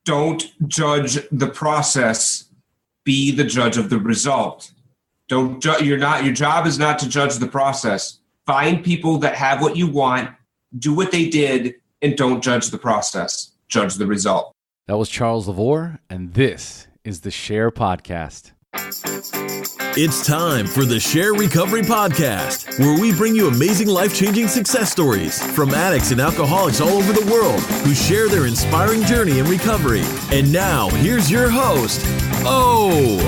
Don't judge the process. Be the judge of the result. Your job is not to judge the process. Find people that have what you want, do what they did, and don't judge the process. Judge the result. That was Charlie Levoir, and this is the SHAIR Podcast. It's time for the SHAIR Recovery Podcast, where we bring you amazing life-changing success stories from addicts and alcoholics all over the world who share their inspiring journey in recovery. And now, here's your host, O.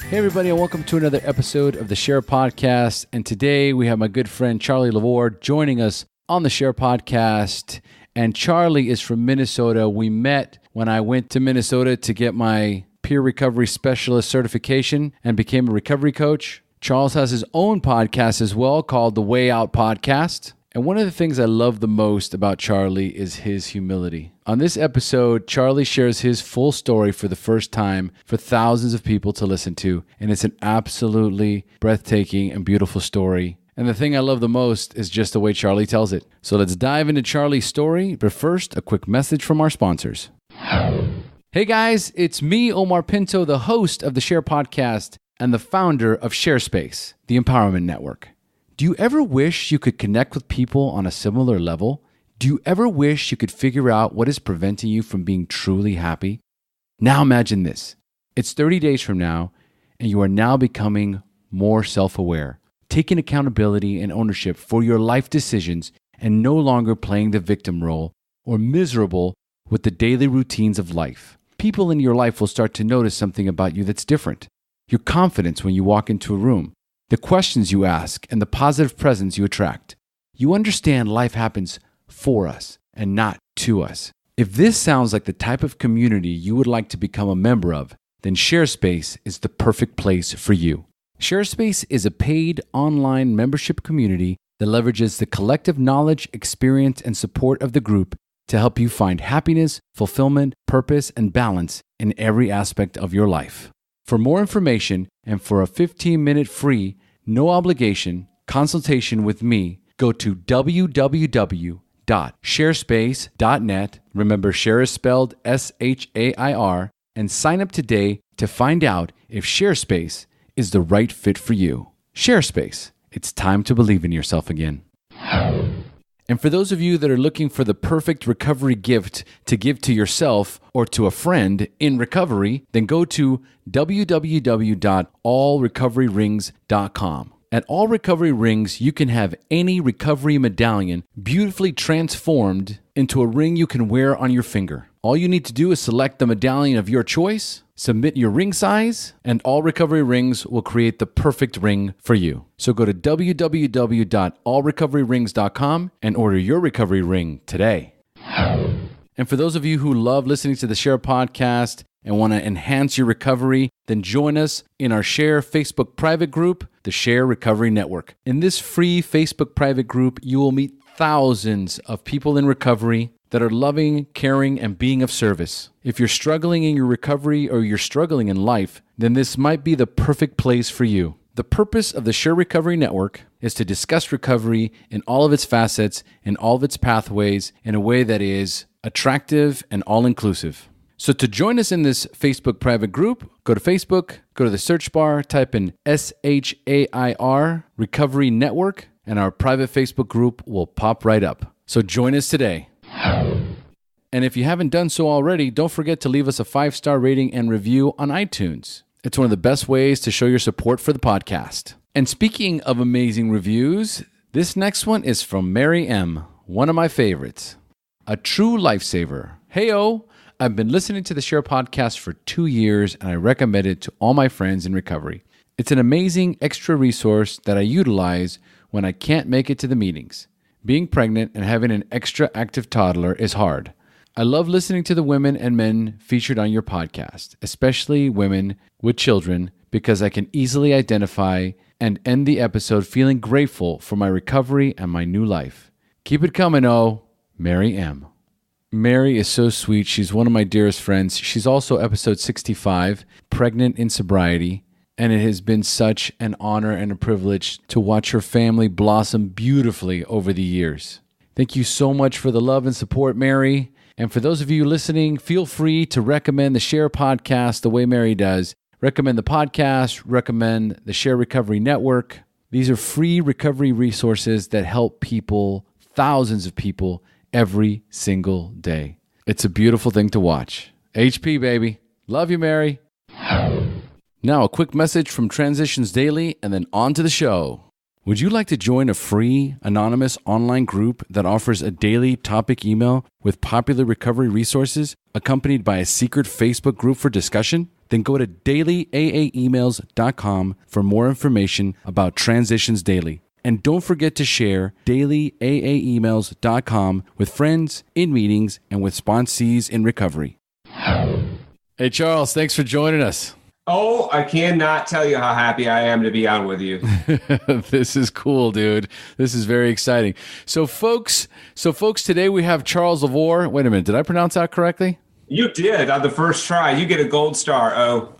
Hey everybody, and welcome to another episode of the SHAIR Podcast. And today we have my good friend Charlie Levoir joining us on the SHAIR Podcast. And Charlie is from Minnesota. We met when I went to Minnesota to get my peer recovery specialist certification and became a recovery coach. Charles has his own podcast as well called the Way Out Podcast. And one of the things I love the most about Charlie is his humility. On this episode, Charlie shares his full story for the first time for thousands of people to listen to. And it's an absolutely breathtaking and beautiful story. And the thing I love the most is just the way Charlie tells it. So let's dive into Charlie's story. But first, a quick message from our sponsors. Hey guys, it's me, Omar Pinto, the host of the SHAIR Podcast and the founder of ShareSpace, the Empowerment Network. Do you ever wish you could connect with people on a similar level? Do you ever wish you could figure out what is preventing you from being truly happy? Now imagine this. It's 30 days from now, and you are now becoming more self-aware, taking accountability and ownership for your life decisions and no longer playing the victim role or miserable with the daily routines of life. People in your life will start to notice something about you that's different. Your confidence when you walk into a room, the questions you ask, and the positive presence you attract. You understand life happens for us and not to us. If this sounds like the type of community you would like to become a member of, then ShareSpace is the perfect place for you. ShareSpace is a paid online membership community that leverages the collective knowledge, experience, and support of the group to help you find happiness, fulfillment, purpose, and balance in every aspect of your life. For more information and for a 15-minute free, no obligation consultation with me, go to www.sharespace.net. Remember, SHAIR is spelled SHAIR, and sign up today to find out if ShareSpace is the right fit for you. ShareSpace. It's time to believe in yourself again. And for those of you that are looking for the perfect recovery gift to give to yourself or to a friend in recovery, then go to www.allrecoveryrings.com. At All Recovery Rings, you can have any recovery medallion beautifully transformed into a ring you can wear on your finger. All you need to do is select the medallion of your choice, submit your ring size, and All Recovery Rings will create the perfect ring for you. So go to www.allrecoveryrings.com and order your recovery ring today. And for those of you who love listening to the SHAIR Podcast and want to enhance your recovery, then join us in our SHAIR Facebook private group, the SHAIR Recovery Network. In this free Facebook private group, you will meet thousands of people in recovery that are loving, caring, and being of service. If you're struggling in your recovery or you're struggling in life, then this might be the perfect place for you. The purpose of the SHAIR Recovery Network is to discuss recovery in all of its facets and all of its pathways in a way that is attractive and all-inclusive. So to join us in this Facebook private group, go to Facebook, go to the search bar, type in SHAIR Recovery Network, and our private Facebook group will pop right up. So join us today. And if you haven't done so already, don't forget to leave us a 5-star rating and review on iTunes. It's one of the best ways to show your support for the podcast. And speaking of amazing reviews, this next one is from Mary M., one of my favorites. A true lifesaver. Hey-o, I've been listening to the SHAIR Podcast for 2 years, and I recommend it to all my friends in recovery. It's an amazing extra resource that I utilize when I can't make it to the meetings. Being pregnant and having an extra active toddler is hard. I love listening to the women and men featured on your podcast, especially women with children, because I can easily identify and end the episode feeling grateful for my recovery and my new life. Keep it coming, Mary M. Mary is so sweet. She's one of my dearest friends. She's also episode 65, Pregnant in Sobriety. And it has been such an honor and a privilege to watch her family blossom beautifully over the years. Thank you so much for the love and support, Mary. And for those of you listening, feel free to recommend the SHAIR podcast the way Mary does. Recommend the podcast, recommend the SHAIR Recovery Network. These are free recovery resources that help people, thousands of people, every single day. It's a beautiful thing to watch. HP, baby. Love you, Mary. Now, a quick message from Transitions Daily, and then on to the show. Would you like to join a free, anonymous online group that offers a daily topic email with popular recovery resources, accompanied by a secret Facebook group for discussion? Then go to dailyaaemails.com for more information about Transitions Daily. And don't forget to share dailyaaemails.com with friends, in meetings, and with sponsees in recovery. Hey, Charles, thanks for joining us. Oh, I cannot tell you how happy I am to be on with you. This is cool, dude. This is very exciting. So folks, today we have Charles Levoir. Wait a minute. Did I pronounce that correctly? You did on the first try. You get a gold star. Oh,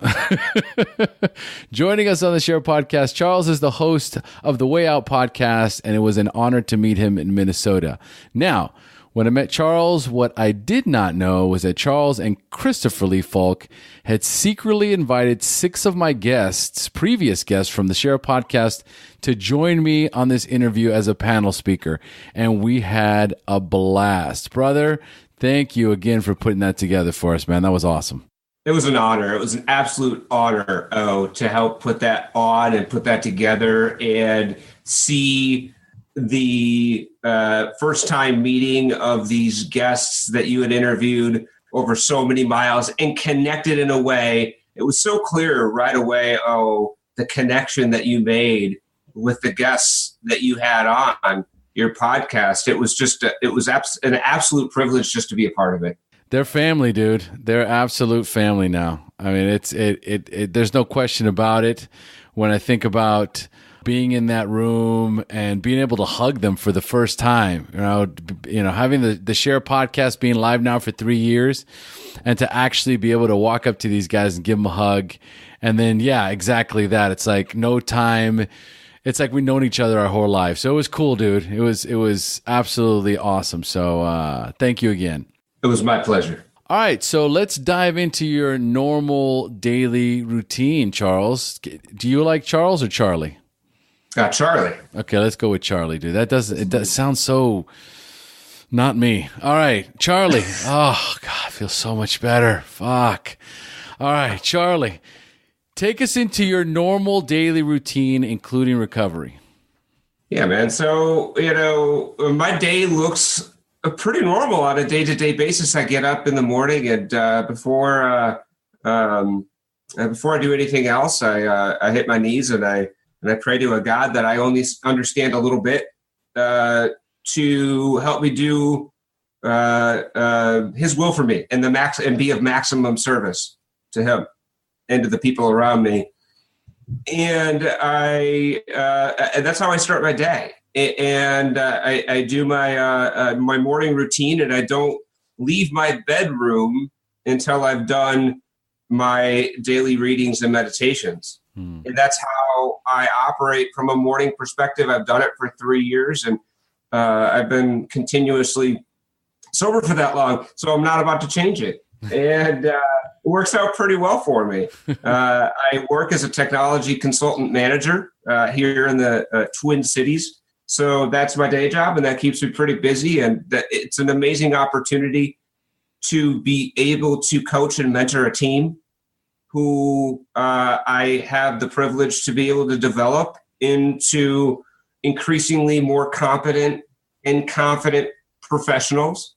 joining us on the SHAIR podcast, Charles is the host of the Way Out podcast, and it was an honor to meet him in Minnesota. Now, when I met Charles, what I did not know was that Charles and Christopher Lee Falk had secretly invited 6 of my guests, previous guests from the SHAIR podcast, to join me on this interview as a panel speaker. And we had a blast. Brother, thank you again for putting that together for us, man. That was awesome. it was an honor. It was an absolute honor to help put that on and put that together and see the first time meeting of these guests that you had interviewed over so many miles and connected in a way. It was so clear right away, the connection that you made with the guests that you had on your podcast. It was just, an absolute privilege just to be a part of it. They're family, dude. They're absolute family now. I mean, there's no question about it. When I think about being in that room and being able to hug them for the first time, having the SHAIR podcast being live now for 3 years, and to actually be able to walk up to these guys and give them a hug. And then, yeah, exactly that. It's like no time. It's like we've known each other our whole life. So it was cool, dude. It was absolutely awesome. So thank you again. It was my pleasure. All right, so let's dive into your normal daily routine, Charles. Do you like Charles or Charlie? Charlie. Okay, let's go with Charlie, dude. It sounds so not me. All right, Charlie. Oh, God, I feel so much better. Fuck. All right, Charlie. Take us into your normal daily routine, including recovery. Yeah, man. So, my day looks pretty normal on a day-to-day basis. I get up in the morning and before I do anything else, I hit my knees and I pray to a God that I only understand a little bit to help me do His will for me and be of maximum service to Him and to the people around me. And that's how I start my day. And I do my my morning routine, and I don't leave my bedroom until I've done my daily readings and meditations. And that's how I operate from a morning perspective. I've done it for 3 years, and I've been continuously sober for that long, so I'm not about to change it. And it works out pretty well for me. I work as a technology consultant manager here in the Twin Cities. So that's my day job, and that keeps me pretty busy. And it's an amazing opportunity to be able to coach and mentor a team who I have the privilege to be able to develop into increasingly more competent and confident professionals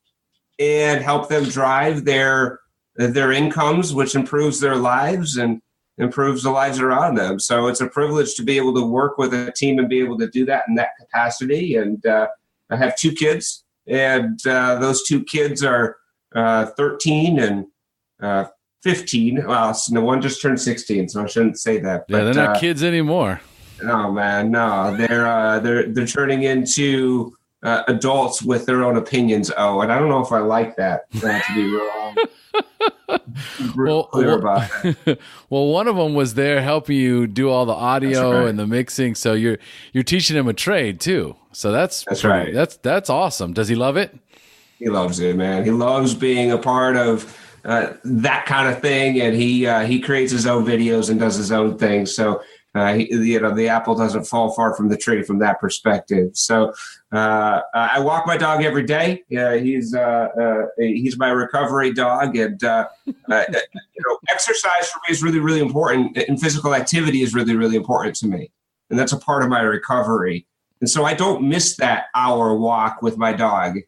and help them drive their incomes, which improves their lives and improves the lives around them. So it's a privilege to be able to work with a team and be able to do that in that capacity. And I have 2 kids, and those 2 kids are 13 and 15. Well, no, one just turned 16, so I shouldn't say that. Yeah, they're not kids anymore. No, man, no. They're turning into adults with their own opinions. Oh, and I don't know if I like that. To be real clear about that. Well, one of them was there helping you do all the audio and the mixing. So you're teaching him a trade too. So that's right. That's awesome. Does he love it? He loves it, man. He loves being a part of that kind of thing, and he creates his own videos and does his own thing. So the apple doesn't fall far from the tree from that perspective. So I walk my dog every day. Yeah, he's my recovery dog, and exercise for me is really, really important, and physical activity is really, really important to me, and that's a part of my recovery. And so I don't miss that hour walk with my dog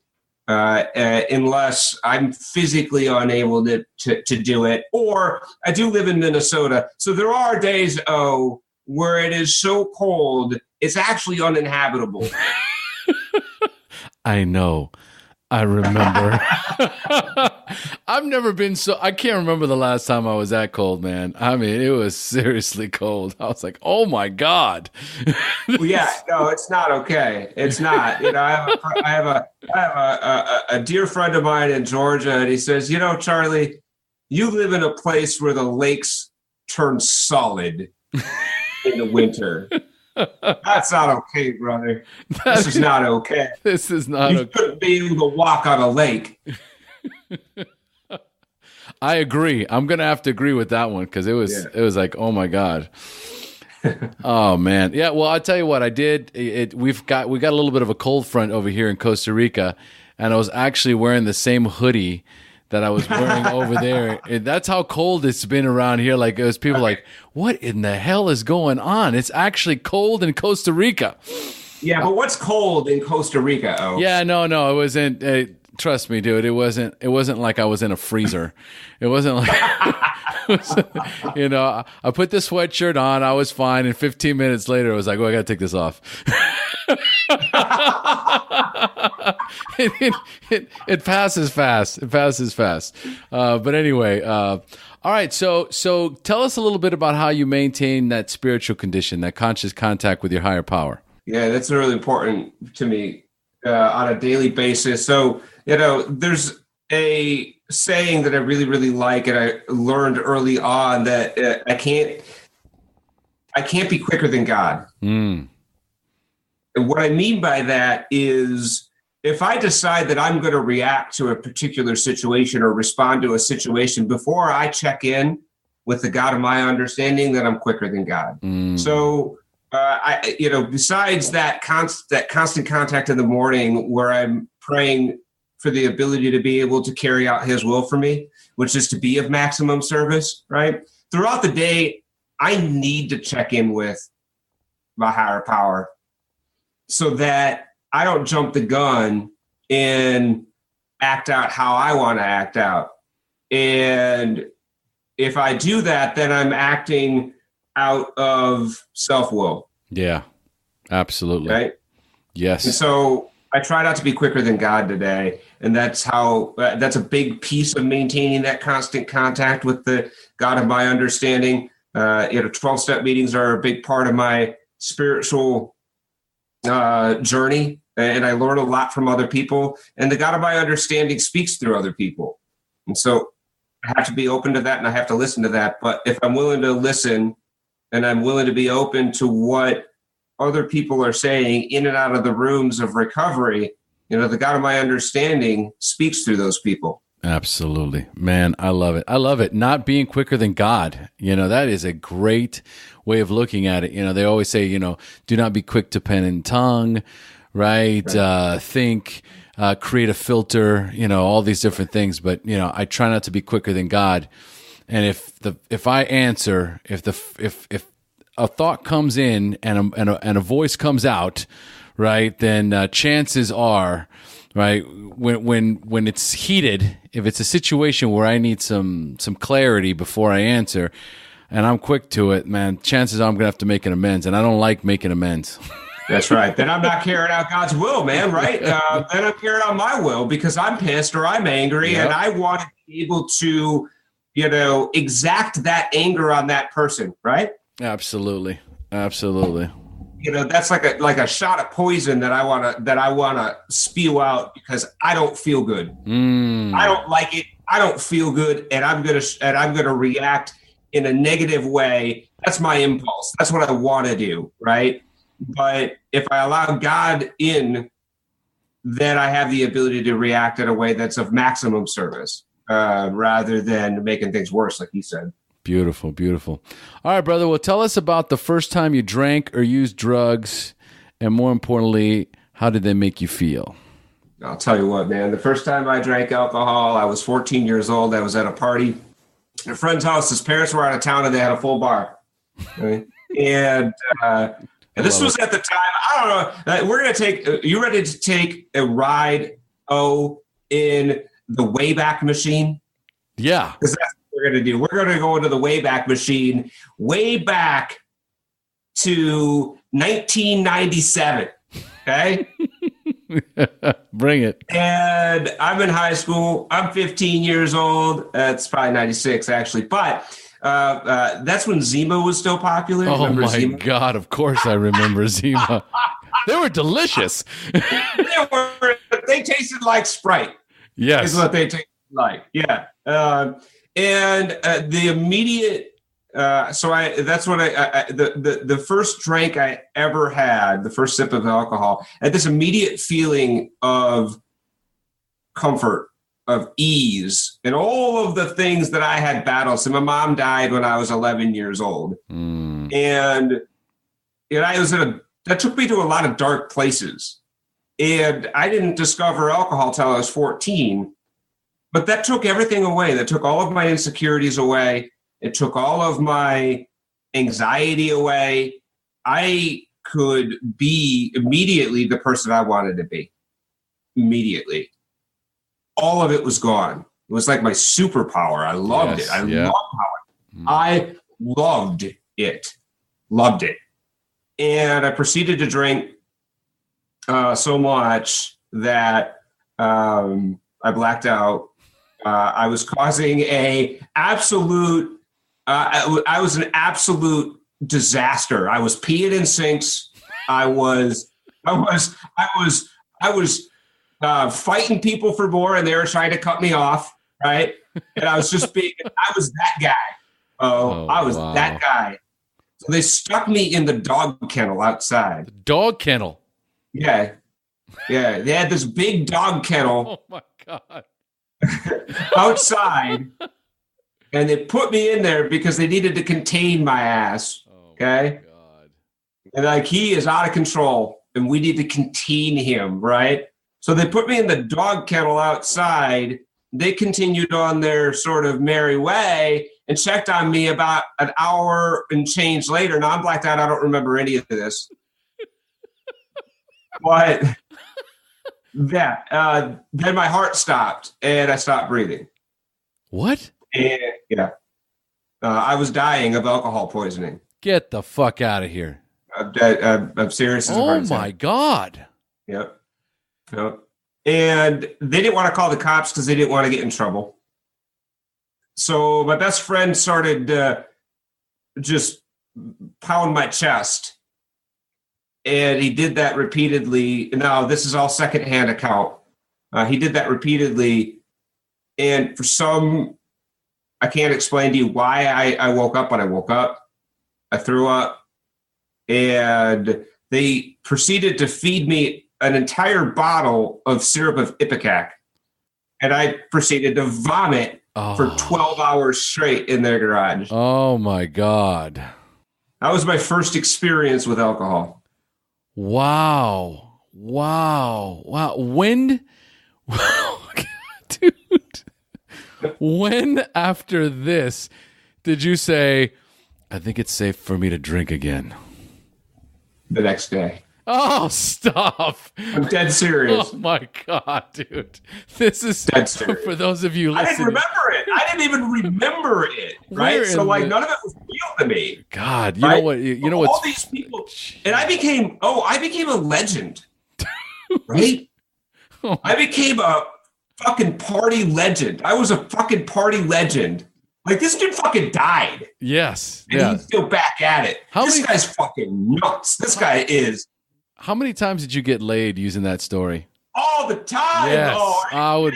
unless I'm physically unable to do it, or I do live in Minnesota, so there are days where it is so cold it's actually uninhabitable. I know. I remember. I've never been I can't remember the last time I was that cold, man. I mean, it was seriously cold. I was like, oh my God. Well, yeah, no, it's not okay. It's not. I have a dear friend of mine in Georgia, and he says, Charlie, you live in a place where the lakes turn solid in the winter. That's not okay, brother. This is not okay. This is not okay. You shouldn't be able to walk on a lake. I agree. I'm going to have to agree with that one because it was like, oh my God. Oh man. Yeah, well, I'll tell you what I did. We got a little bit of a cold front over here in Costa Rica, and I was actually wearing the same hoodie that I was wearing over there. And that's how cold it's been around here. Like, it was people like, what in the hell is going on? It's actually cold in Costa Rica. Yeah, but what's cold in Costa Rica? Oh, yeah, no, it wasn't. Trust me, dude. It wasn't like I was in a freezer. It wasn't like, I put the sweatshirt on. I was fine. And 15 minutes later, I was like, I got to take this off. It passes fast. It passes fast. But anyway, all right. So tell us a little bit about how you maintain that spiritual condition, that conscious contact with your higher power. Yeah, that's really important to me on a daily basis. So, there's a saying that I really, really like, and I learned early on that I can't be quicker than God. And what I mean by that is, if I decide that I'm going to react to a particular situation or respond to a situation before I check in with the God of my understanding, then I'm quicker than God. So, besides that constant contact in the morning where I'm praying for the ability to be able to carry out his will for me, which is to be of maximum service, right? Throughout the day, I need to check in with my higher power so that I don't jump the gun and act out how I want to act out. And if I do that, then I'm acting out of self-will. Yeah, absolutely. Right? Yes. And so I try not to be quicker than God today. And that's a big piece of maintaining that constant contact with the God of my understanding. 12-step meetings are a big part of my spiritual journey. And I learn a lot from other people. And the God of my understanding speaks through other people. And so I have to be open to that, and I have to listen to that. But if I'm willing to listen, and I'm willing to be open to what other people are saying in and out of the rooms of recovery, the God of my understanding speaks through those people. Absolutely. Man, I love it. I love it. Not being quicker than God. That is a great way of looking at it. They always say, do not be quick to pen and tongue, right? Think, create a filter, all these different things. But, I try not to be quicker than God. And if I answer, if a thought comes in and a voice comes out, right, then chances are, right, when it's heated, if it's a situation where I need some clarity before I answer, and I'm quick to it, man, chances are I'm gonna have to make an amends, and I don't like making amends. That's right. Then I'm not carrying out God's will, man, right? Then I'm carrying out my will because I'm pissed or I'm angry, and I want to be able to, exact that anger on that person, right? Absolutely. that's like a shot of poison that I wanna spew out because I don't feel good. I don't like it. I don't feel good, and I'm gonna react in a negative way. That's my impulse. That's what I want to do, right? But if I allow God in, then I have the ability to react in a way that's of maximum service, rather than making things worse, like you said. Beautiful, beautiful. All right, brother. Well, tell us about the first time you drank or used drugs, and more importantly, how did they make you feel? I'll tell you what, man. The first time I drank alcohol, I was 14 years old. I was at a party at a friend's house. His parents were out of town, and they had a full bar. Right? And this was at the time. I don't know. We're gonna take. You ready to take a ride? In the Wayback Machine? Yeah. Because that's what we're going to do. We're going to go into the Wayback Machine way back to 1997. Okay? Bring it. And I'm in high school. I'm 15 years old. It's probably 96, actually. But that's when Zima was still popular. Oh, remember my Zima? God. Of course I remember Zima. They were delicious. They tasted like Sprite. Yes. Is what they tasted like. Yeah. And the immediate, the first drink I ever had, the first sip of alcohol, had this immediate feeling of comfort, of ease, and all of the things that I had battled. So my mom died when I was 11 years old. And I was that took me to a lot of dark places. And I didn't discover alcohol till I was 14, but that took everything away. That took all of my insecurities away. It took all of my anxiety away. I could be immediately the person I wanted to be. Immediately. All of it was gone. It was like my superpower. I loved it. I loved it. Loved it. And I proceeded to drink so much that I blacked out. I was causing I was an absolute disaster. I was peeing in sinks. I was fighting people for more, and they were trying to cut me off. Right. And I was that guy. I was that guy. So they stuck me in the dog kennel outside. The dog kennel? Yeah. Yeah. They had this big dog kennel. Oh, my God. Outside. And they put me in there because they needed to contain my ass. Okay? Oh, God. And he is out of control, and we need to contain him, right? So they put me in the dog kennel outside. They continued on their sort of merry way and checked on me about an hour and change later. Now I'm blacked out. I don't remember any of this. But then my heart stopped and I stopped breathing. What? And, I was dying of alcohol poisoning. Get the fuck out of here. I'm serious. Oh, my God. Yep. And they didn't want to call the cops because they didn't want to get in trouble. So my best friend started just pound my chest. And he did that repeatedly. Now, this is all secondhand account. He did that repeatedly. And for I can't explain to you why I woke up when I woke up. I threw up. And they proceeded to feed me an entire bottle of syrup of Ipecac. And I proceeded to vomit for 12 hours straight in their garage. Oh, my God. That was my first experience with alcohol. Wow. When, dude, when after this did you say, I think it's safe for me to drink again? The next day. Oh, stop. I'm dead serious. Oh, my God, dude. This is dead serious. For those of you listening. I didn't remember it. I didn't even remember it, right? So, none of it was real to me. God, you know what? You know what? All these people. And I became a legend, right? I became a fucking party legend. I was a fucking party legend Like, this dude fucking died. Yes. And he's still back at it. This guy's fucking nuts. This guy is. How many times did you get laid using that story? All the time. Yes. Oh, I would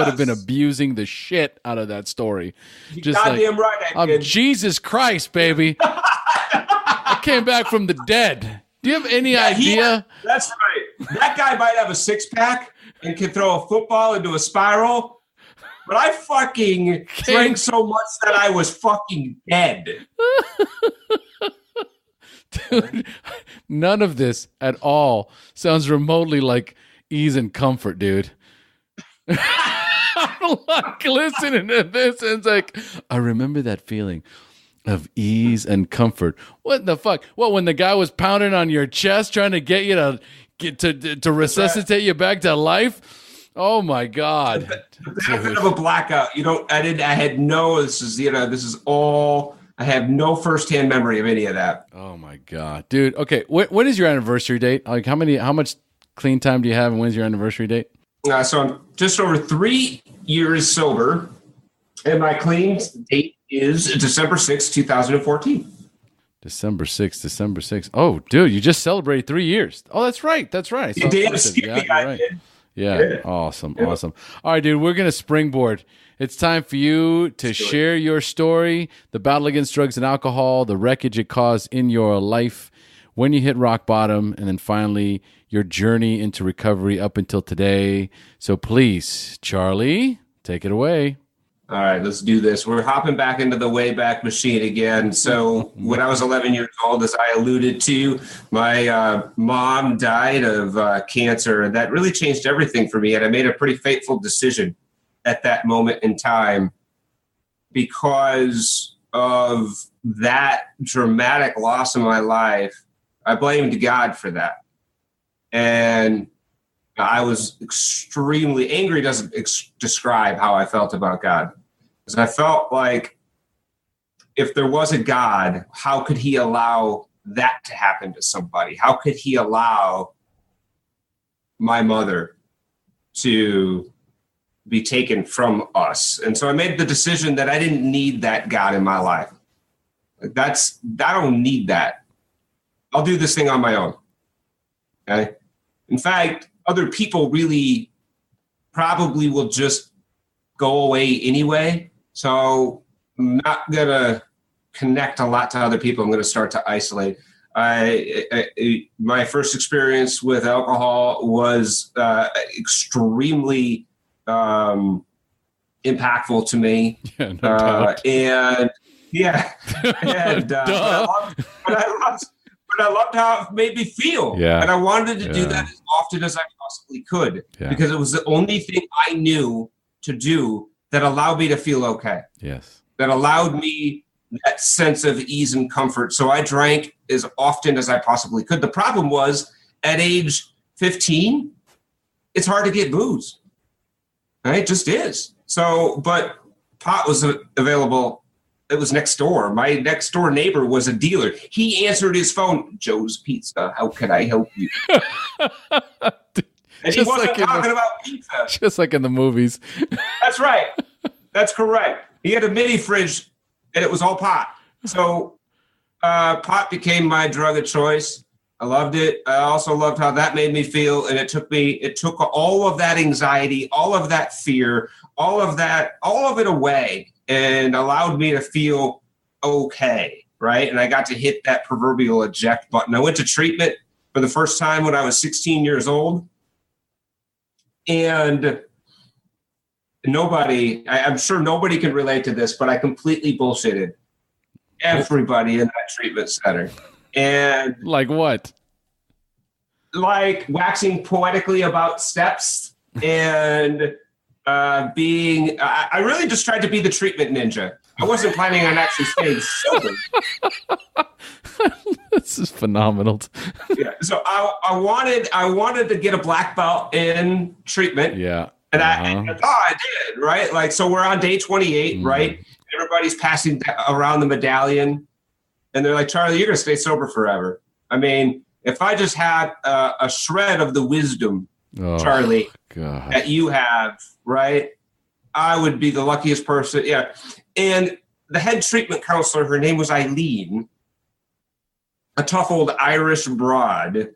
have been abusing the shit out of that story. You're goddamn right I did. Jesus Christ, baby. I came back from the dead. Do you have any idea? That's right. That guy might have a six-pack and can throw a football into a spiral, but I fucking drank so much that I was fucking dead. Dude, none of this at all sounds remotely like ease and comfort, dude. I'm like listening to this and it's like, I remember that feeling of ease and comfort. What the fuck? What, when the guy was pounding on your chest trying to get you to resuscitate you back to life? Oh my God. The benefit of a blackout. I had no, this is all, I have no firsthand memory of any of that. Oh my God, dude. Okay. When is your anniversary date? Like how much clean time do you have and when's your anniversary date? So I'm just over 3 years sober and my clean date is December 6th, 2014. December 6th. Oh, dude, you just celebrated 3 years. Oh, that's right. You did. Right. Yeah. Awesome. All right, dude, we're going to springboard. It's time for you to share your story, the battle against drugs and alcohol, the wreckage it caused in your life, when you hit rock bottom, and then finally your journey into recovery up until today. So please, Charlie, take it away. All right, let's do this. We're hopping back into the Wayback Machine again. So when I was 11 years old, as I alluded to, my mom died of cancer, and that really changed everything for me. And I made a pretty fateful decision at that moment in time because of that dramatic loss in my life. I blamed God for that. And I was extremely angry. Doesn't describe how I felt about God. Because I felt like if there was a God, how could he allow that to happen to somebody? How could he allow my mother to be taken from us? And so I made the decision that I didn't need that God in my life. I don't need that. I'll do this thing on my own. Okay. In fact, other people really probably will just go away anyway. So I'm not going to connect a lot to other people. I'm going to start to isolate. My first experience with alcohol was extremely impactful to me. Yeah, no doubt. But I loved how it made me feel. Yeah. And I wanted to do that as often as I possibly could because it was the only thing I knew to do that allowed me to feel okay. Yes. That allowed me that sense of ease and comfort. So I drank as often as I possibly could. The problem was at age 15, it's hard to get booze. Right? It just is. So, but pot was available. It was next door. My next door neighbor was a dealer. He answered his phone, Joe's Pizza. How can I help you? And he wasn't talking about pizza. Just like in the movies. That's right. That's correct. He had a mini fridge and it was all pot. So pot became my drug of choice. I loved it. I also loved how that made me feel. And it took all of that anxiety, all of that fear, all of it away and allowed me to feel okay. Right. And I got to hit that proverbial eject button. I went to treatment for the first time when I was 16 years old. And I'm sure nobody can relate to this, but I completely bullshitted everybody in that treatment center. And like what? Like waxing poetically about steps and I really just tried to be the treatment ninja. I wasn't planning on actually staying sober. This is phenomenal. Yeah. So I wanted to get a black belt in treatment. Yeah. And I thought I did, right? Like, so we're on day 28, right? Everybody's passing around the medallion. And they're like, Charlie, you're going to stay sober forever. I mean, if I just had a shred of the wisdom, Charlie, that you have, right? I would be the luckiest person. Yeah. And the head treatment counselor, her name was Eileen, a tough old Irish broad,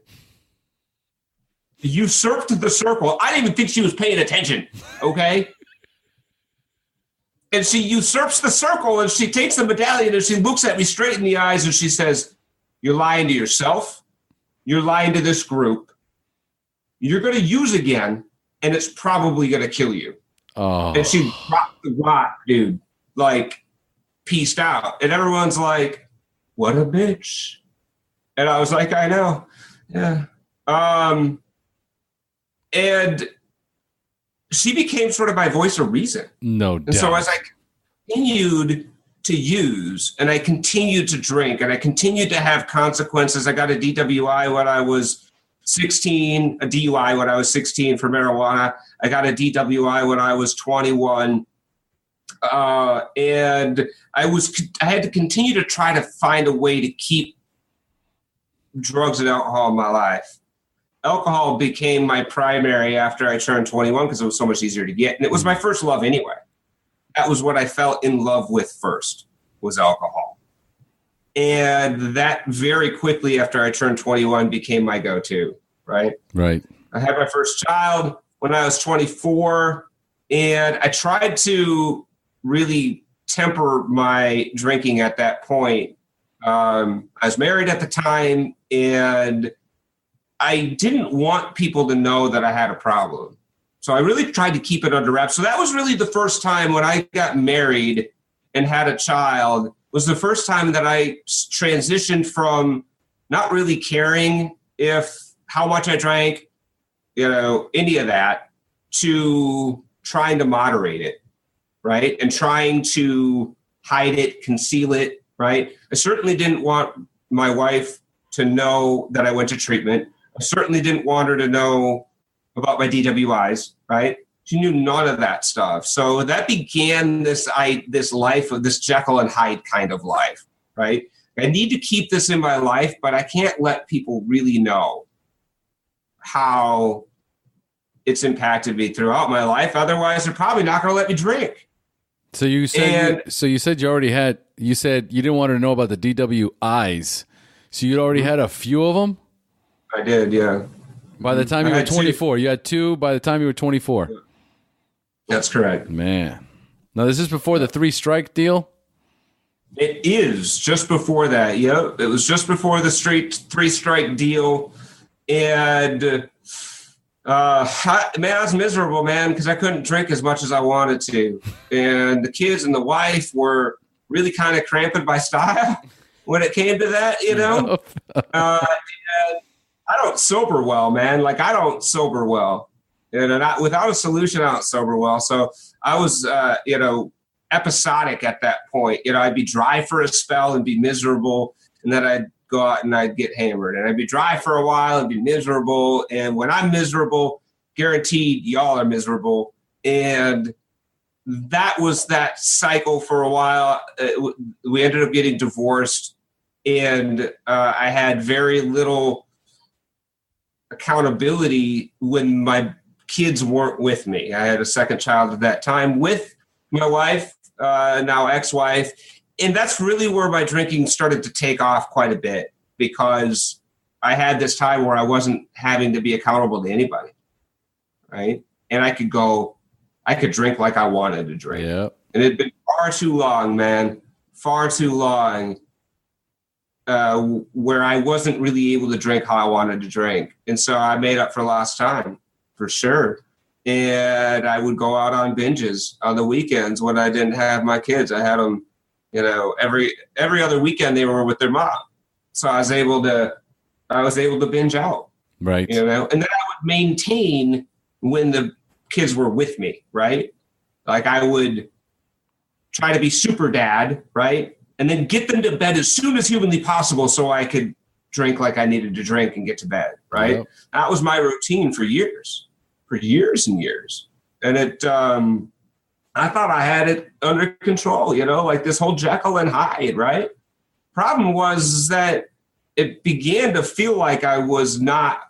usurped the circle. I didn't even think she was paying attention. Okay. And she usurps the circle and she takes the medallion and she looks at me straight in the eyes and she says, "You're lying to yourself. You're lying to this group. You're going to use again, and it's probably going to kill you." Oh. And she dropped the rock, dude, like peaced out. And everyone's like, "What a bitch." And I was like, "I know." Yeah. And she became sort of my voice of reason. No doubt. And so as I continued to use and I continued to drink and I continued to have consequences, I got a DWI when I was 16, a DUI when I was 16 for marijuana. I got a DWI when I was 21. And I had to continue to try to find a way to keep drugs and alcohol in my life. Alcohol became my primary after I turned 21 because it was so much easier to get. And it was my first love anyway. That was what I fell in love with first, was alcohol. And that very quickly after I turned 21 became my go-to, right? Right. I had my first child when I was 24, and I tried to really temper my drinking at that point. I was married at the time, and I didn't want people to know that I had a problem. So I really tried to keep it under wraps. So that was really the first time when I got married and had a child, was the first time that I transitioned from not really caring how much I drank, any of that, to trying to moderate it, right? And trying to hide it, conceal it, right? I certainly didn't want my wife to know that I went to treatment. I certainly didn't want her to know about my DWIs, right? She knew none of that stuff. So that began this life of this Jekyll and Hyde kind of life, right? I need to keep this in my life, but I can't let people really know how it's impacted me throughout my life. Otherwise, they're probably not going to let me drink. So you said you said you didn't want her to know about the DWIs. So you'd already had a few of them? I did, yeah. By the time you were 24. You had two by the time you were 24. That's correct. Man. Now, this is before the 3-strike deal? It is just before that. Yep. It was just before the 3-strike deal. And, I was miserable, man, because I couldn't drink as much as I wanted to. And the kids and the wife were really kind of cramping my style when it came to that, and I don't sober well, man. Like, I don't sober well. And without a solution, I don't sober well. So I was, episodic at that point. I'd be dry for a spell and be miserable. And then I'd go out and I'd get hammered. And I'd be dry for a while and be miserable. And when I'm miserable, guaranteed y'all are miserable. And that was that cycle for a while. We ended up getting divorced. And I had very little accountability when my kids weren't with me. I had a second child at that time with my wife, now ex-wife. And that's really where my drinking started to take off quite a bit, because I had this time where I wasn't having to be accountable to anybody. Right. And I could drink like I wanted to drink. Yep. And it'd been far too long, man, far too long. Where I wasn't really able to drink how I wanted to drink. And so I made up for lost time, for sure. And I would go out on binges on the weekends when I didn't have my kids. I had them, every other weekend they were with their mom. So I was able to binge out. Right. And then I would maintain when the kids were with me, right? Like, I would try to be super dad, right? And then get them to bed as soon as humanly possible so I could drink like I needed to drink and get to bed, right? Yep. That was my routine for years and years. And I thought I had it under control, like this whole Jekyll and Hyde, right? Problem was that it began to feel like I was not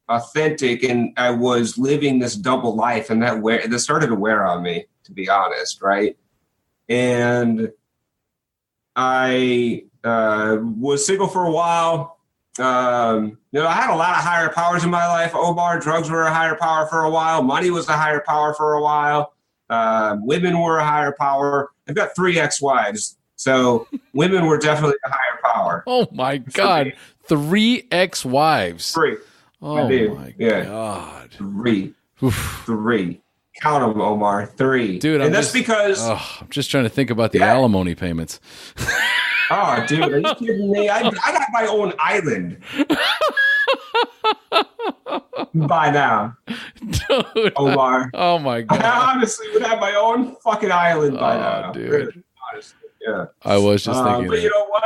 authentic, and I was living this double life, and that started to wear on me, to be honest, right? And I was single for a while. I had a lot of higher powers in my life. Omar, drugs were a higher power for a while. Money was a higher power for a while. Women were a higher power. I've got 3 ex-wives, so women were definitely a higher power. Oh my God, 3 ex-wives. 3. Oh my God, 3. Oof. 3. Count them, Omar. 3. Dude, and that's because I'm just trying to think about the alimony payments. Oh, dude, are you kidding me? I got my own island by now. Dude, Omar. Oh my God. I honestly would have my own fucking island by now. Dude. Really, honestly, yeah. I was just thinking but that. you know what?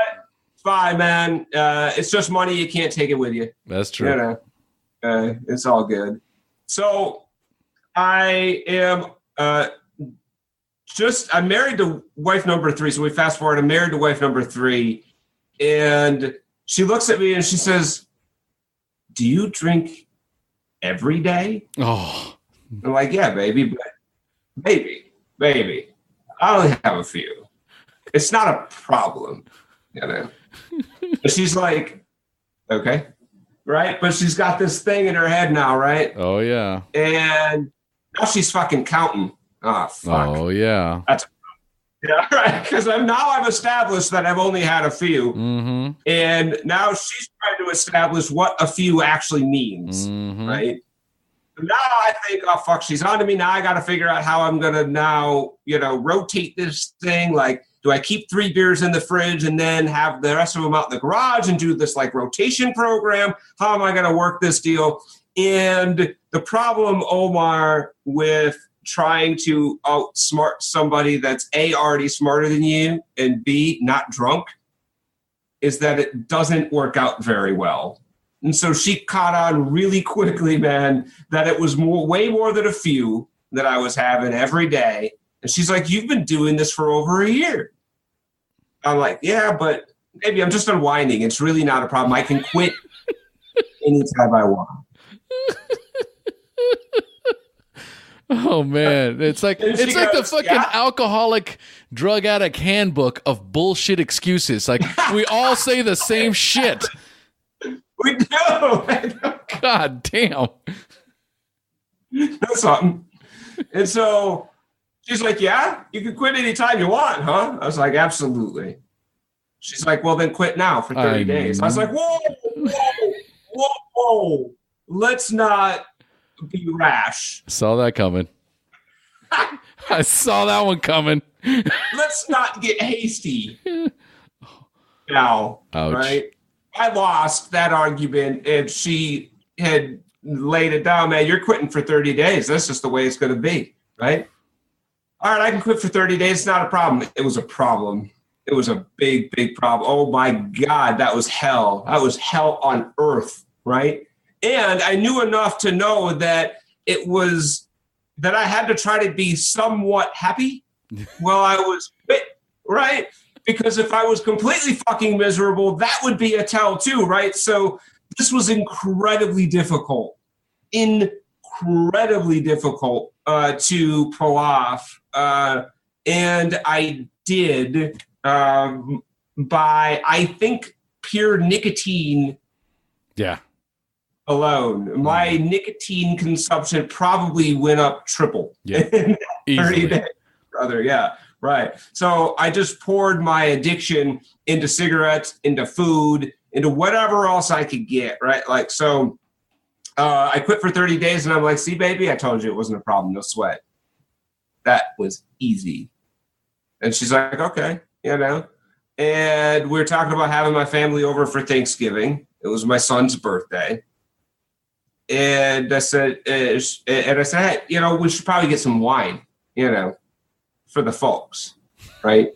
It's fine, man. It's just money. You can't take it with you. That's true. You know, it's all good. So I am I'm married to wife number 3. So we fast forward. I'm married to wife number 3. And she looks at me and she says, "Do you drink every day?" Oh, I'm like, "Yeah, baby, but baby, I only have a few. It's not a problem, you know." But she's like, "Okay." Right? But she's got this thing in her head now, right? Oh yeah. And now she's fucking counting. Oh, fuck. Oh yeah. Yeah, right. Because I've established that I've only had a few. Mm-hmm. And now she's trying to establish what a few actually means. Mm-hmm. Right? Now I think, oh, fuck, she's on to me. Now I got to figure out how I'm going to now, rotate this thing. Like, do I keep 3 beers in the fridge and then have the rest of them out in the garage and do this like rotation program? How am I going to work this deal? And the problem, Omar, with trying to outsmart somebody that's A, already smarter than you, and B, not drunk, is that it doesn't work out very well. And so she caught on really quickly, man, that it was way more than a few that I was having every day. And she's like, "You've been doing this for over a year." I'm like, "Yeah, but maybe I'm just unwinding. It's really not a problem. I can quit anytime I want." Oh man, it's like the fucking alcoholic drug addict handbook of bullshit excuses. Like we all say the same shit. We do. God damn. That's something. And so she's like, "Yeah, you can quit anytime you want, huh?" I was like, "Absolutely." She's like, "Well, then quit now for 30 days. I was like, whoa. Let's not be rash. Saw that coming. I saw that one coming. Let's not get hasty. Now, ouch. Right? I lost that argument, and she had laid it down. "Man, you're quitting for 30 days. That's just the way it's going to be, right? All right, I can quit for 30 days. It's not a problem." It was a problem. It was a big, big problem. Oh my God, that was hell. That was hell on earth, right? And I knew enough to know that it was that I had to try to be somewhat happy while I was quit, right? Because if I was completely fucking miserable, that would be a tell too, right? So this was incredibly difficult to pull off. And I did by, I think, pure nicotine. Yeah. Alone. My nicotine consumption probably went up triple in 30 days, brother. Yeah, right. So I just poured my addiction into cigarettes, into food, into whatever else I could get, right? Like, so I quit for 30 days and I'm like, "See, baby, I told you it wasn't a problem. No sweat. That was easy." And she's like, "Okay, And we were talking about having my family over for Thanksgiving. It was my son's birthday. And I said, "Hey, we should probably get some wine, for the folks, right?"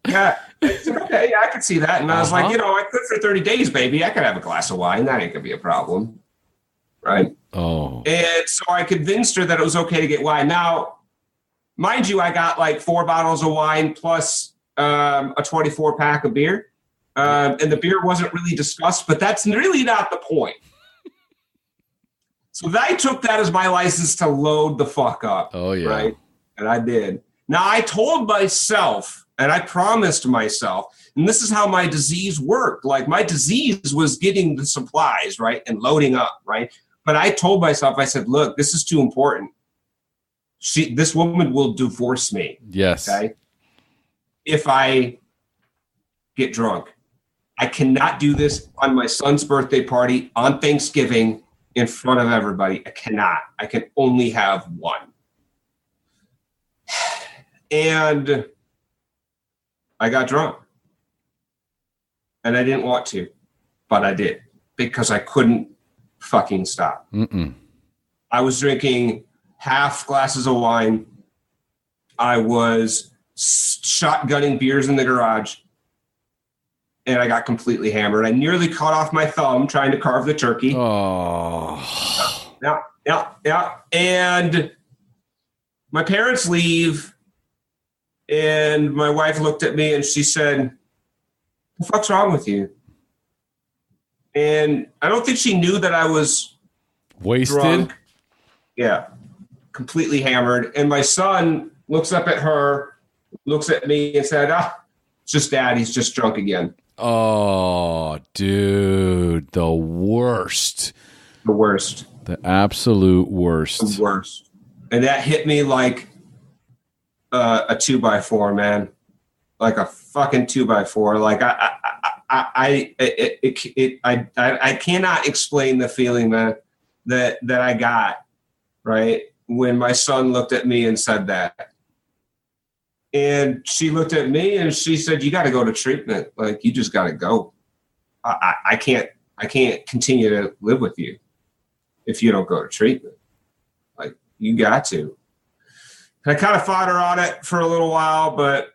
Yeah, it's okay. Yeah, I could see that. And I was like, I quit for 30 days, baby. I could have a glass of wine. That ain't gonna be a problem, right? Oh. And so I convinced her that it was okay to get wine. Now, mind you, I got like 4 bottles of wine plus a 24 pack of beer. And the beer wasn't really discussed, but that's really not the point. So I took that as my license to load the fuck up. Oh, yeah. Right? And I did. Now, I told myself, and I promised myself, and this is how my disease worked. Like, my disease was getting the supplies, right, and loading up, right? But I told myself, I said, look, this is too important. This woman will divorce me. Yes. Okay? If I get drunk. I cannot do this on my son's birthday party on Thanksgiving in front of everybody. I cannot. I can only have one. And I got drunk. And I didn't want to, but I did because I couldn't fucking stop. I was drinking half glasses of wine. I was shotgunning beers in the garage. And I got completely hammered. I nearly cut off my thumb trying to carve the turkey. Oh. Yeah. And my parents leave. And my wife looked at me and she said, "What the fuck's wrong with you?" And I don't think she knew that I was wasted. Drunk. Yeah. Completely hammered. And my son looks up at her, looks at me and said, it's just Dad. He's just drunk again. Oh, dude. The worst. The worst. The absolute worst. The worst. And that hit me like a 2x4, man. Like a fucking 2x4. Like I cannot explain the feeling, man, that I got, right, when my son looked at me and said that. And she looked at me and she said, "You got to go to treatment. Like, you just got to go. I can't continue to live with you if you don't go to treatment. Like, you got to." And I kind of fought her on it for a little while, but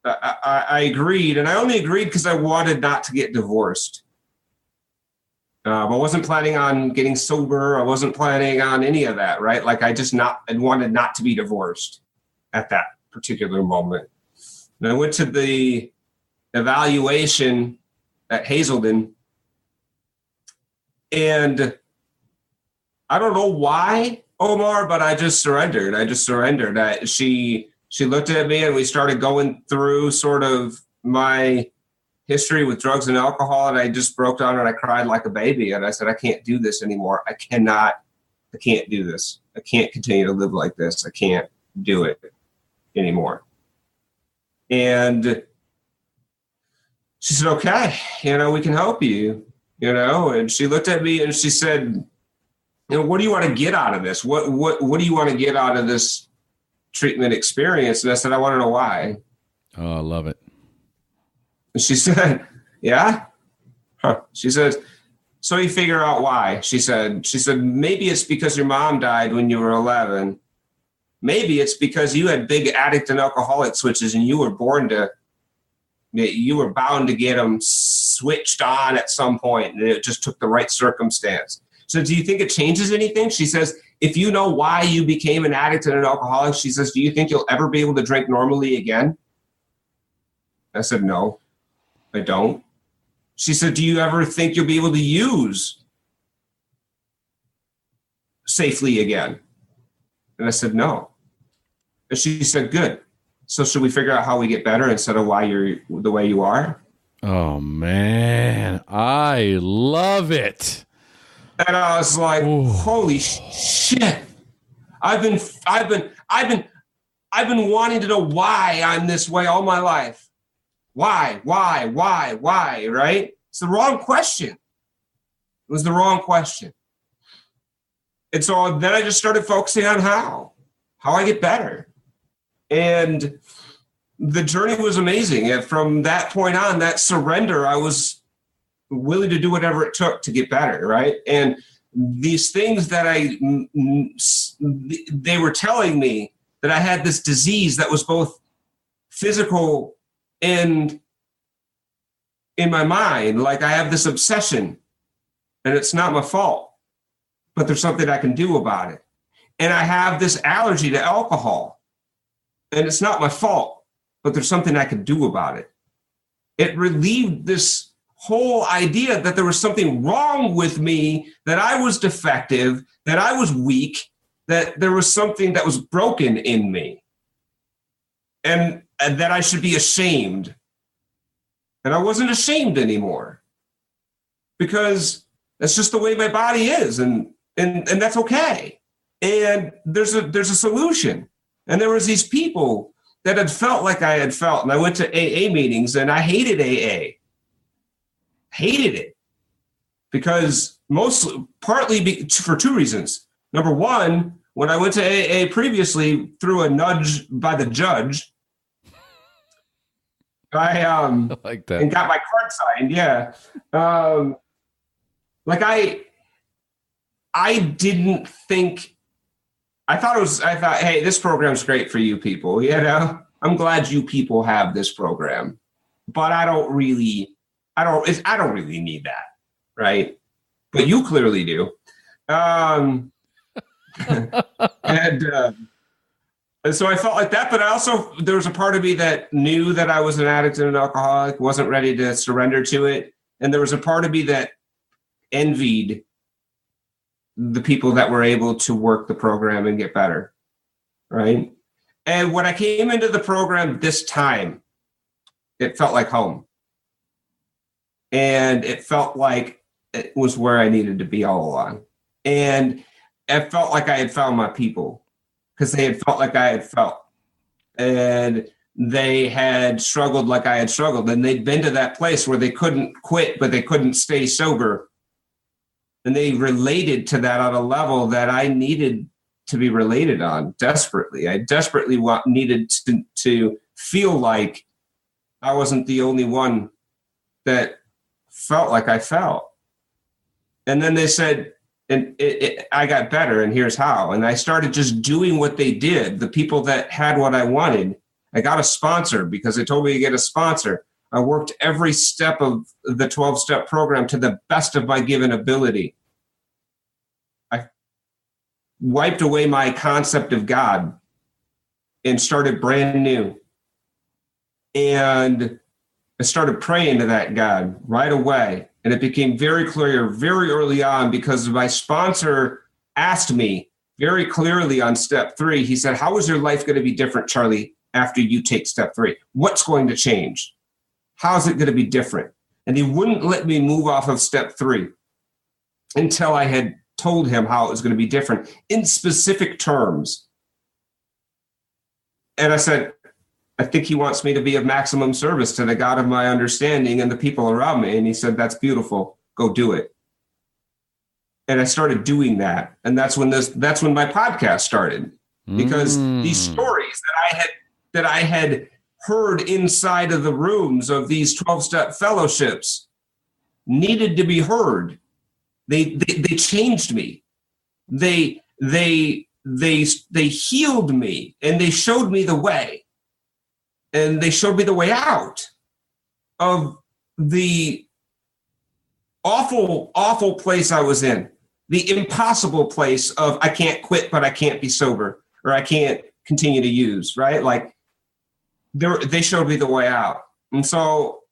I agreed. And I only agreed because I wanted not to get divorced. I wasn't planning on getting sober. I wasn't planning on any of that, right? Like, I wanted not to be divorced at that particular moment. And I went to the evaluation at Hazelden, and I don't know why, Omar, but I just surrendered. She looked at me and we started going through sort of my history with drugs and alcohol, and I just broke down and I cried like a baby. And I said, "I can't do this anymore. I can't do this. I can't continue to live like this. I can't do it anymore." And she said, "Okay, we can help you, and she looked at me and she said, "What do you want to get out of this? What do you want to get out of this treatment experience?" And I said, "I want to know why." Oh, I love it. And she said, "Yeah?" She says, "So you figure out why." She said, "Maybe it's because your mom died when you were 11. Maybe it's because you had big addict and alcoholic switches and you were bound to get them switched on at some point, and it just took the right circumstance. So do you think it changes anything?" She says, "If you know why you became an addict and an alcoholic," she says, "do you think you'll ever be able to drink normally again?" I said, "No, I don't." She said, "Do you ever think you'll be able to use safely again?" And I said, "No." And she said, "Good. So should we figure out how we get better instead of why you're the way you are?" Oh, man. I love it. And I was like, ooh, holy shit. I've been wanting to know why I'm this way all my life. Why, right? It's the wrong question. It was the wrong question. And so then I just started focusing on how I get better. And the journey was amazing. And from that point on, that surrender, I was willing to do whatever it took to get better, right? And these things that they were telling me that I had this disease that was both physical and in my mind. Like, I have this obsession and it's not my fault, but there's something I can do about it. And I have this allergy to alcohol and it's not my fault, but there's something I can do about it. it relieved this whole idea that there was something wrong with me, that I was defective, that I was weak, that there was something that was broken in me, and that I should be ashamed. And I wasn't ashamed anymore, because that's just the way my body is, and that's okay. And there's a solution. And there was these people that had felt like I had felt, and I went to AA meetings, and I hated AA. Hated it because partly for two reasons. Number one, when I went to AA previously through a nudge by the judge, I like that, and got my card signed. Yeah. I didn't think, I thought, hey, this program's great for you people. I'm glad you people have this program, but I don't really need that, right? But you clearly do. And so I felt like that, but there was a part of me that knew that I was an addict and an alcoholic, wasn't ready to surrender to it. And there was a part of me that envied the people that were able to work the program and get better, right? And when I came into the program this time, it felt like home. And it felt like it was where I needed to be all along. And it felt like I had found my people, because they had felt like I had felt. And they had struggled like I had struggled. And they'd been to that place where they couldn't quit, but they couldn't stay sober. And they related to that on a level that I needed to be related on desperately. I desperately needed to feel like I wasn't the only one that felt like I felt. And then they said, and I got better, and here's how. And I started just doing what they did. The people that had what I wanted, I got a sponsor because they told me to get a sponsor. I worked every step of the 12-step program to the best of my given ability. I wiped away my concept of God and started brand new. And I started praying to that God right away. And it became very clear very early on, because my sponsor asked me very clearly on step 3. He said, how is your life going to be different, Charlie, after you take step 3? What's going to change? How is it going to be different? And he wouldn't let me move off of step 3 until I had told him how it was going to be different in specific terms. And I said, I think he wants me to be of maximum service to the God of my understanding and the people around me. And he said, that's beautiful. Go do it. And I started doing that. And that's when my podcast started, because these stories that I had heard inside of the rooms of these 12-step fellowships needed to be heard. They changed me. They healed me, and they showed me the way. And they showed me the way out of the awful, awful place I was in, the impossible place of I can't quit, but I can't be sober, or I can't continue to use, right? Like they showed me the way out. And so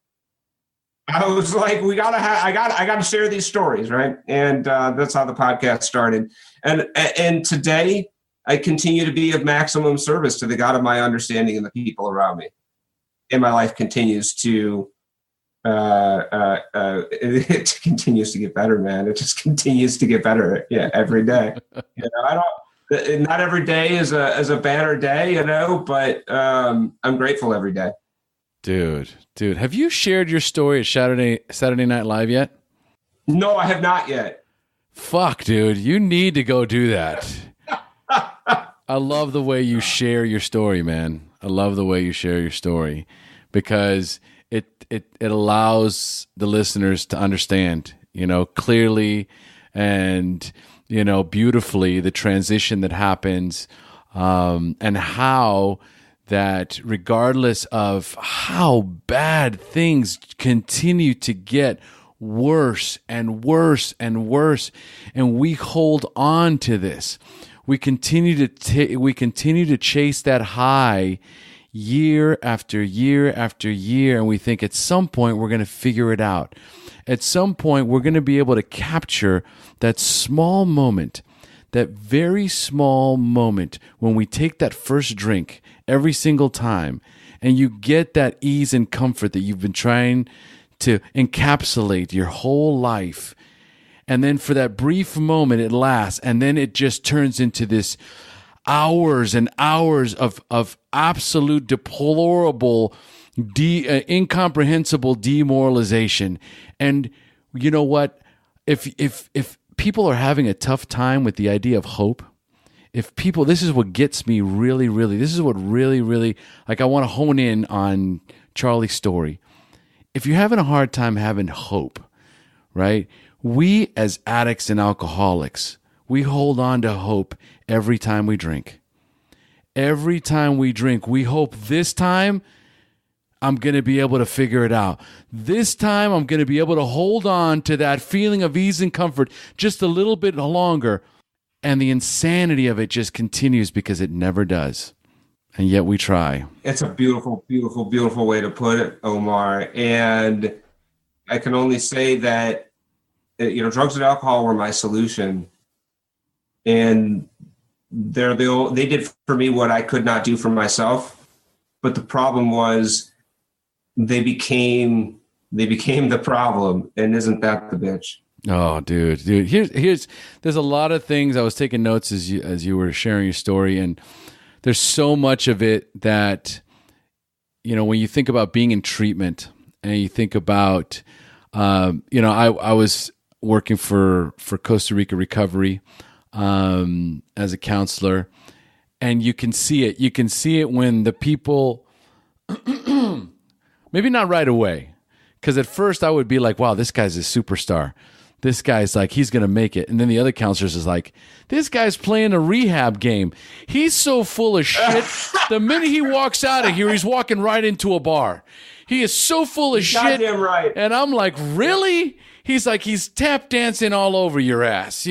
I was like, I gotta share these stories, right? And that's how the podcast started. And today, I continue to be of maximum service to the God of my understanding and the people around me. And my life continues to it continues to get better, man. It just continues to get better, every day. Not every day is a banner day, but I'm grateful every day. Dude, have you shared your story at Saturday Night Live yet? No, I have not yet. Fuck, dude, you need to go do that. I love the way you share your story, man. I love the way you share your story, because it allows the listeners to understand, clearly and, beautifully the transition that happens, and how that regardless of how bad things continue to get worse and worse and worse, and we hold on to this. We continue to chase that high, year after year after year, and we think at some point we're going to figure it out. At some point we're going to be able to capture that small moment, that very small moment when we take that first drink every single time, and you get that ease and comfort that you've been trying to encapsulate your whole life. And then for that brief moment it lasts, and then it just turns into this hours and hours of absolute deplorable, incomprehensible demoralization. And you know what? If people are having a tough time with the idea of hope, this is what gets me really, really, this is what really, really, like I want to hone in on Charlie's story. If you're having a hard time having hope, right? We as addicts and alcoholics, we hold on to hope every time we drink. Every time we drink, we hope this time I'm going to be able to figure it out. This time I'm going to be able to hold on to that feeling of ease and comfort just a little bit longer. And the insanity of it just continues because it never does. And yet we try. It's a beautiful, beautiful, beautiful way to put it, Omar. And I can only say that, drugs and alcohol were my solution. And they did for me what I could not do for myself. But the problem was they became the problem. And isn't that the bitch? Oh, dude. There's a lot of things. I was taking notes as you were sharing your story, and there's so much of it that, when you think about being in treatment and you think about, I was working for Costa Rica Recovery as a counselor, and you can see it. You can see it when the people, maybe not right away, because at first I would be like, wow, this guy's a superstar. This guy's like, he's going to make it. And then the other counselors is like, this guy's playing a rehab game. He's so full of shit. The minute he walks out of here, he's walking right into a bar. He is so full of shit. Goddamn right. And I'm like, really? He's like, he's tap dancing all over your ass,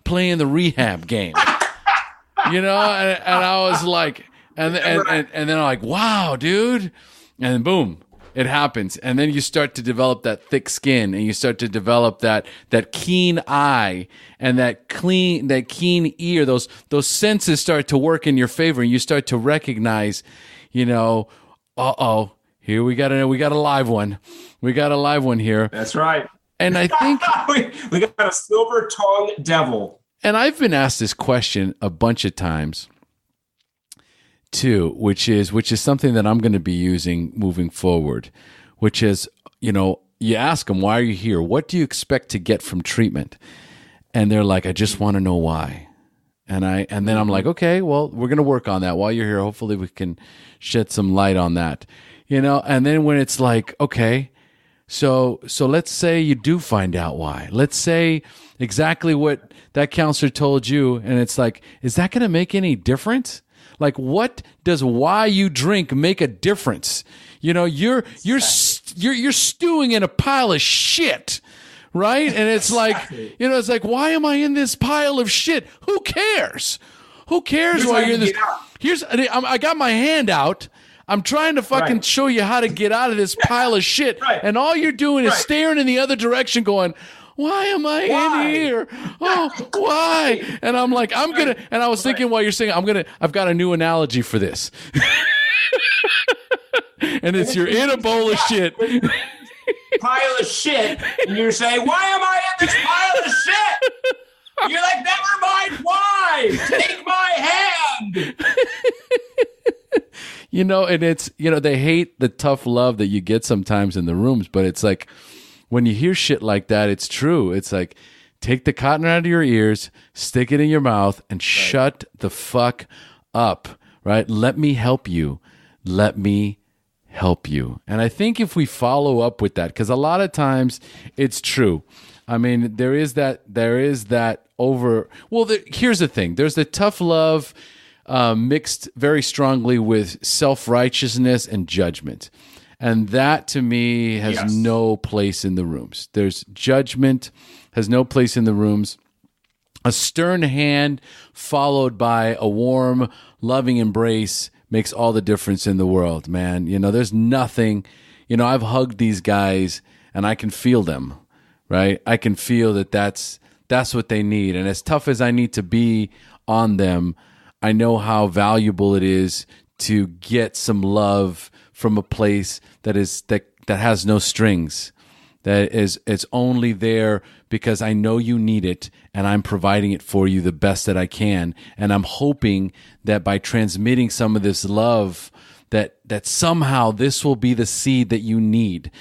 playing the rehab game. And I was like, and then I'm like, wow, dude. And then boom. It happens, and then you start to develop that thick skin, and you start to develop that keen eye and that keen ear. Those senses start to work in your favor, and you start to recognize, here we got a live one. We got a live one here. That's right. And I think we got a silver-tongued devil. And I've been asked this question a bunch of times too, which is something that I'm going to be using moving forward, which is, you ask them, why are you here? What do you expect to get from treatment? And they're like, I just want to know why. And then I'm like, okay, well, we're going to work on that while you're here. Hopefully we can shed some light on that, and then when it's like, okay, so let's say you do find out why. Let's say exactly what that counselor told you. And it's like, is that going to make any difference? Like, what does why you drink make a difference? You're stewing in a pile of shit, right? And it's like, it's like, why am I in this pile of shit? Who cares? Who cares why you're in this? I got my hand out. I'm trying to fucking show you how to get out of this pile of shit. Right. And all you're doing is staring in the other direction going, why am I in here? Oh, why? And I'm like, and I was thinking while you're saying, I've got a new analogy for this. And it's you're in a bowl of shit. Pile of shit. And you're saying, why am I in this pile of shit? You're like, never mind why. Take my hand. And it's, they hate the tough love that you get sometimes in the rooms, but it's like, when you hear shit like that, it's true. It's like, take the cotton out of your ears, stick it in your mouth, and shut the fuck up, right? Let me help you. Let me help you. And I think if we follow up with that, because a lot of times it's true. I mean, there is that here's the thing. There's the tough love mixed very strongly with self-righteousness and judgment. And that, to me, has no place in the rooms. There's judgment, has no place in the rooms. A stern hand followed by a warm, loving embrace makes all the difference in the world, man. There's nothing, I've hugged these guys and I can feel them, right? I can feel that that's what they need. And as tough as I need to be on them, I know how valuable it is to get some love from a place that has no strings. It's only there because I know you need it and I'm providing it for you the best that I can. And I'm hoping that by transmitting some of this love, that somehow this will be the seed that you need.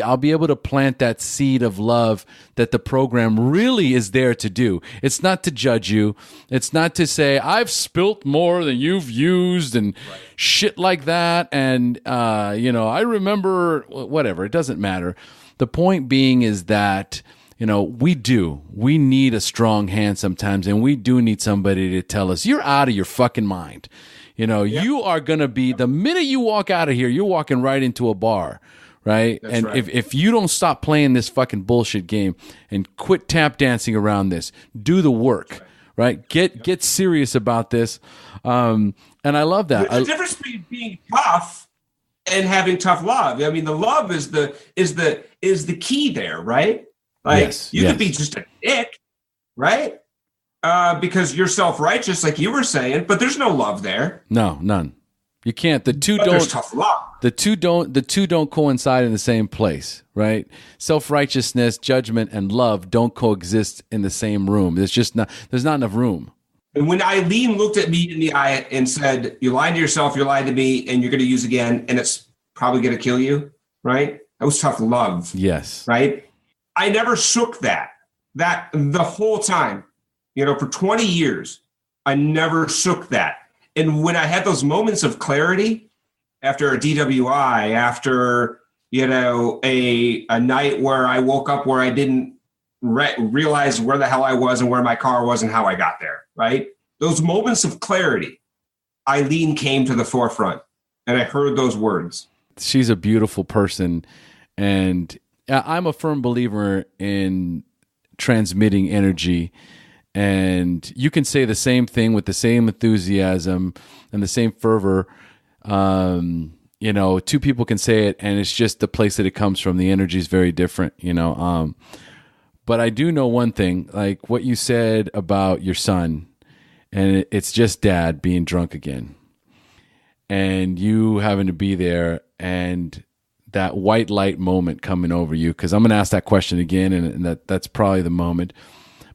I'll be able to plant that seed of love that the program really is there to do. It's not to judge you. It's not to say, I've spilt more than you've used and shit like that. And, I remember whatever. It doesn't matter. The point being is that, we need a strong hand sometimes, and we do need somebody to tell us, you're out of your fucking mind. You are going to be, the minute you walk out of here, you're walking right into a bar, right? That's and right. if you don't stop playing this fucking bullshit game and quit tap dancing around this, do the work, right? Get serious about this. And I love that. There's a difference between being tough and having tough love. I mean, the love is the key there, right? Like you could be just a dick, right? Because you're self-righteous, like you were saying, but there's no love there. No, none. You can't. The two but don't. There's tough love. The two don't coincide in the same place, right? Self-righteousness, judgment, and love don't coexist in the same room. There's not enough room. And when Eileen looked at me in the eye and said, "You lied to yourself, you lied to me, and you're going to use again, and it's probably going to kill you," right? That was tough love. Yes. Right? I never shook that the whole time. For 20 years, I never shook that. And when I had those moments of clarity after a DWI, after, a night where I woke up where I didn't realize where the hell I was and where my car was and how I got there, right? Those moments of clarity, Eileen came to the forefront and I heard those words. She's a beautiful person. And I'm a firm believer in transmitting energy. And you can say the same thing with the same enthusiasm and the same fervor. Two people can say it, and it's just the place that it comes from. The energy is very different, But I do know one thing, like what you said about your son, and it's just dad being drunk again. And you having to be there, and that white light moment coming over you, because I'm going to ask that question again, and that's probably the moment.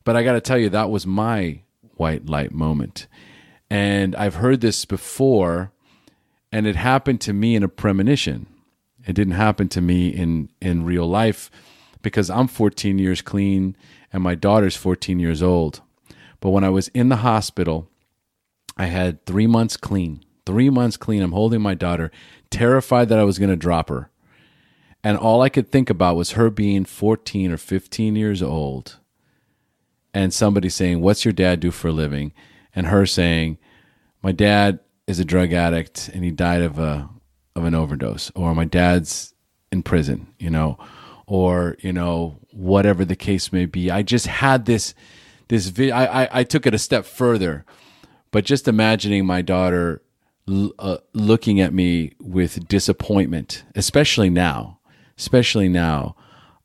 But I got to tell you, that was my white light moment. And I've heard this before, and it happened to me in a premonition. It didn't happen to me in real life because I'm 14 years clean and my daughter's 14 years old. But when I was in the hospital, I had 3 months clean. 3 months clean. I'm holding my daughter, terrified that I was going to drop her. And all I could think about was her being 14 or 15 years old. And somebody saying, "What's your dad do for a living?" And her saying, "My dad is a drug addict and he died of an overdose," or "My dad's in prison," or whatever the case may be. I just had this I took it a step further, but just imagining my daughter looking at me with disappointment, especially now,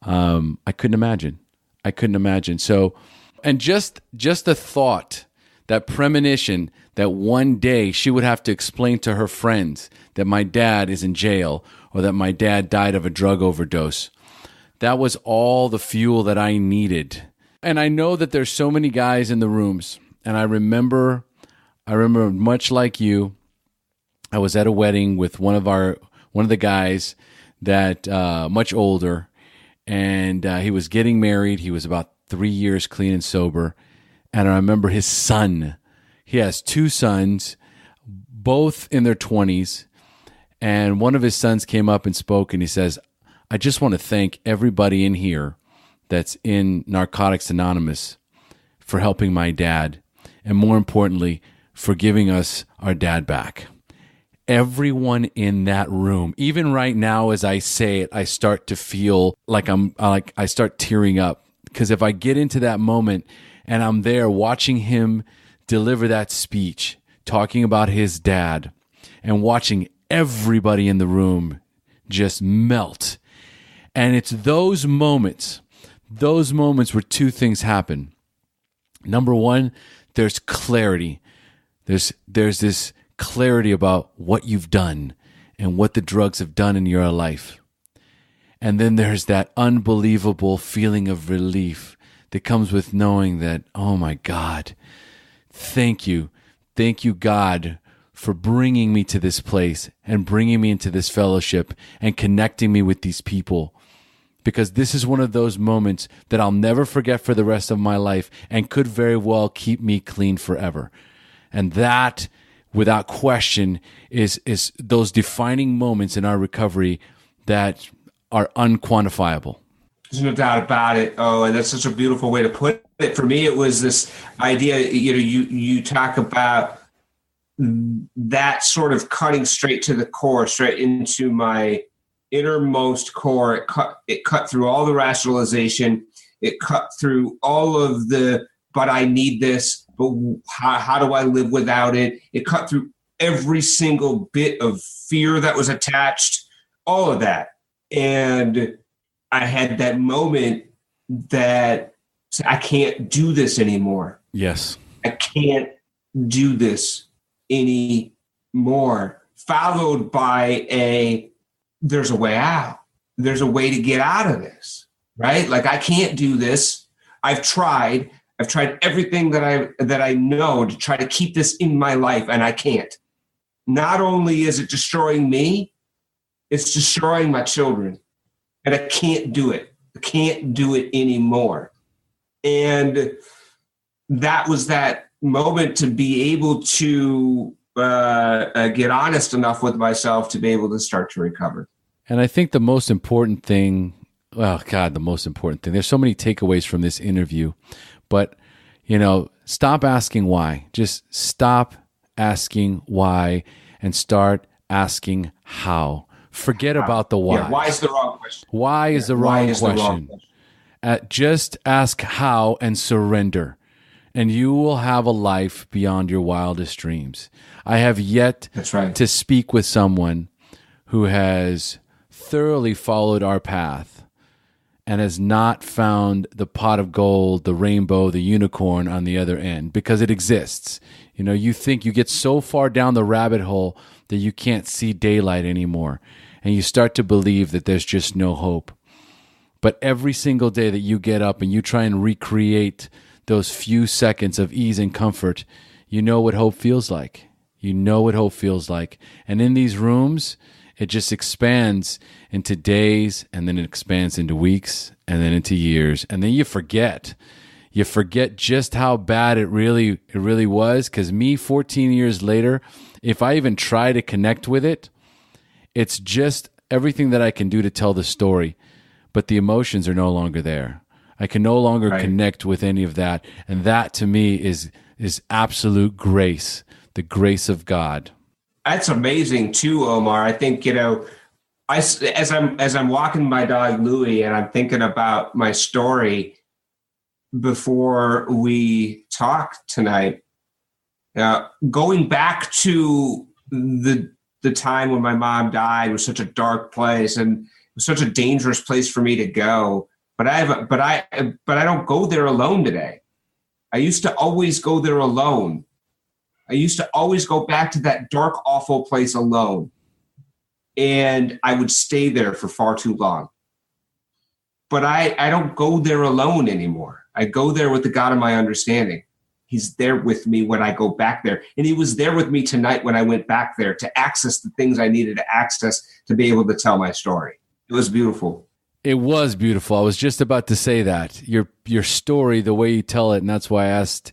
I couldn't imagine. So. And just the thought, that premonition that one day she would have to explain to her friends that my dad is in jail or that my dad died of a drug overdose, that was all the fuel that I needed. And I know that there's so many guys in the rooms. And I remember much like you, I was at a wedding with one of the guys that much older, and he was getting married. He was about 3 years clean and sober. And I remember his son. He has 2 sons, both in their 20s. And one of his sons came up and spoke, and he says, "I just want to thank everybody in here that's in Narcotics Anonymous for helping my dad. And more importantly, for giving us our dad back." Everyone in that room, even right now as I say it, I start to feel like I start tearing up. Because if I get into that moment and I'm there watching him deliver that speech, talking about his dad, and watching everybody in the room just melt. And it's those moments where two things happen. Number one, there's clarity. There's this clarity about what you've done and what the drugs have done in your life. And then there's that unbelievable feeling of relief that comes with knowing that, oh my God, thank you. Thank you, God, for bringing me to this place and bringing me into this fellowship and connecting me with these people. Because this is one of those moments that I'll never forget for the rest of my life and could very well keep me clean forever. And that, without question, is those defining moments in our recovery that are unquantifiable. There's no doubt about it. Oh, and that's such a beautiful way to put it. For me, it was this idea, you talk about that sort of cutting straight to the core, straight into my innermost core. It cut through all the rationalization. It cut through all of the, but I need this, but how do I live without it? It cut through every single bit of fear that was attached, all of that. And I had that moment that I can't do this anymore. Yes. I can't do this anymore. Followed by there's a way out. There's a way to get out of this, right? Like, I can't do this. I've tried everything that I know to try to keep this in my life, and I can't. Not only is it destroying me, it's destroying my children, and I can't do it. I can't do it anymore. And that was that moment to be able to get honest enough with myself to be able to start to recover. And I think the most important thing, there's so many takeaways from this interview, but, stop asking why. Just stop asking why and start asking how. Forget about the why. Yeah, why is the wrong question. Why is the wrong question. Just ask how and surrender, and you will have a life beyond your wildest dreams. I have yet to speak with someone who has thoroughly followed our path and has not found the pot of gold, the rainbow, the unicorn on the other end, because it exists. You think you get so far down the rabbit hole that you can't see daylight anymore, and you start to believe that there's just no hope. But every single day that you get up and you try and recreate those few seconds of ease and comfort, you know what hope feels like. You know what hope feels like. And in these rooms, it just expands into days, and then it expands into weeks, and then into years. And then you forget. You forget just how bad it really was. Because me, 14 years later, if I even try to connect with it, it's just everything that I can do to tell the story. But the emotions are no longer there. I can no longer connect with any of that. And that, to me, is absolute grace, the grace of God. That's amazing too, Omar. I think, as I'm walking my dog Louie and I'm thinking about my story before we talk tonight, going back to the time when my mom died was such a dark place and it was such a dangerous place for me to go. But I don't go there alone today. I used to always go there alone. I used to always go back to that dark, awful place alone. And I would stay there for far too long. But I don't go there alone anymore. I go there with the God of my understanding. He's there with me when I go back there. And he was there with me tonight when I went back there to access the things I needed to access to be able to tell my story. It was beautiful. It was beautiful. I was just about to say that. Your story, the way you tell it, and that's why I asked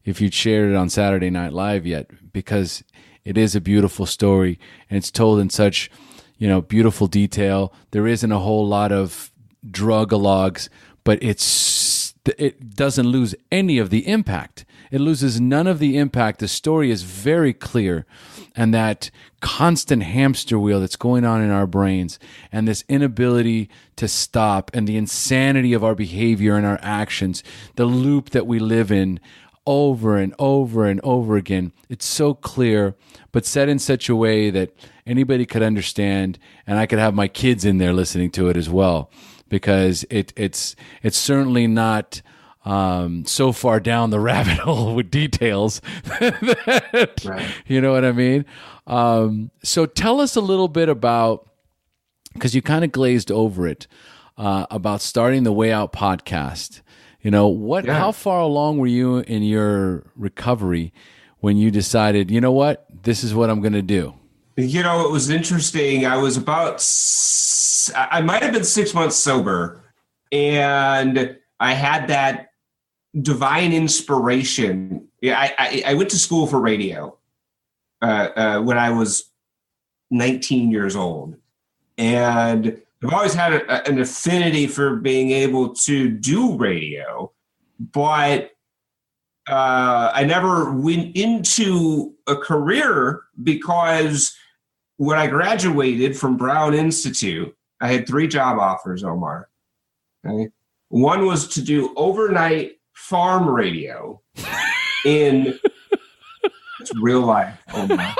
if you'd shared it on Saturday Night Live yet, because it is a beautiful story and it's told in such, beautiful detail. There isn't a whole lot of drug-alogues, but it doesn't lose any of the impact. It loses none of the impact. The story is very clear, and that constant hamster wheel that's going on in our brains and this inability to stop and the insanity of our behavior and our actions, the loop that we live in, over and over and over again. It's so clear, but said in such a way that anybody could understand, and I could have my kids in there listening to it as well, because it's certainly not so far down the rabbit hole with details that, right. You know what I mean? So tell us a little bit about, because you kind of glazed over it, about starting the Way Out podcast. You know, how far along were you in your recovery when you decided, you know what, this is what I'm going to do? You know, it was interesting. I was I might have been 6 months sober, and I had that divine inspiration. Yeah, I went to school for radio when I was 19 years old, and I've always had an affinity for being able to do radio, but I never went into a career, because when I graduated from Brown Institute, I had 3 job offers, Omar. Okay? One was to do overnight farm radio in it's real life, Omar.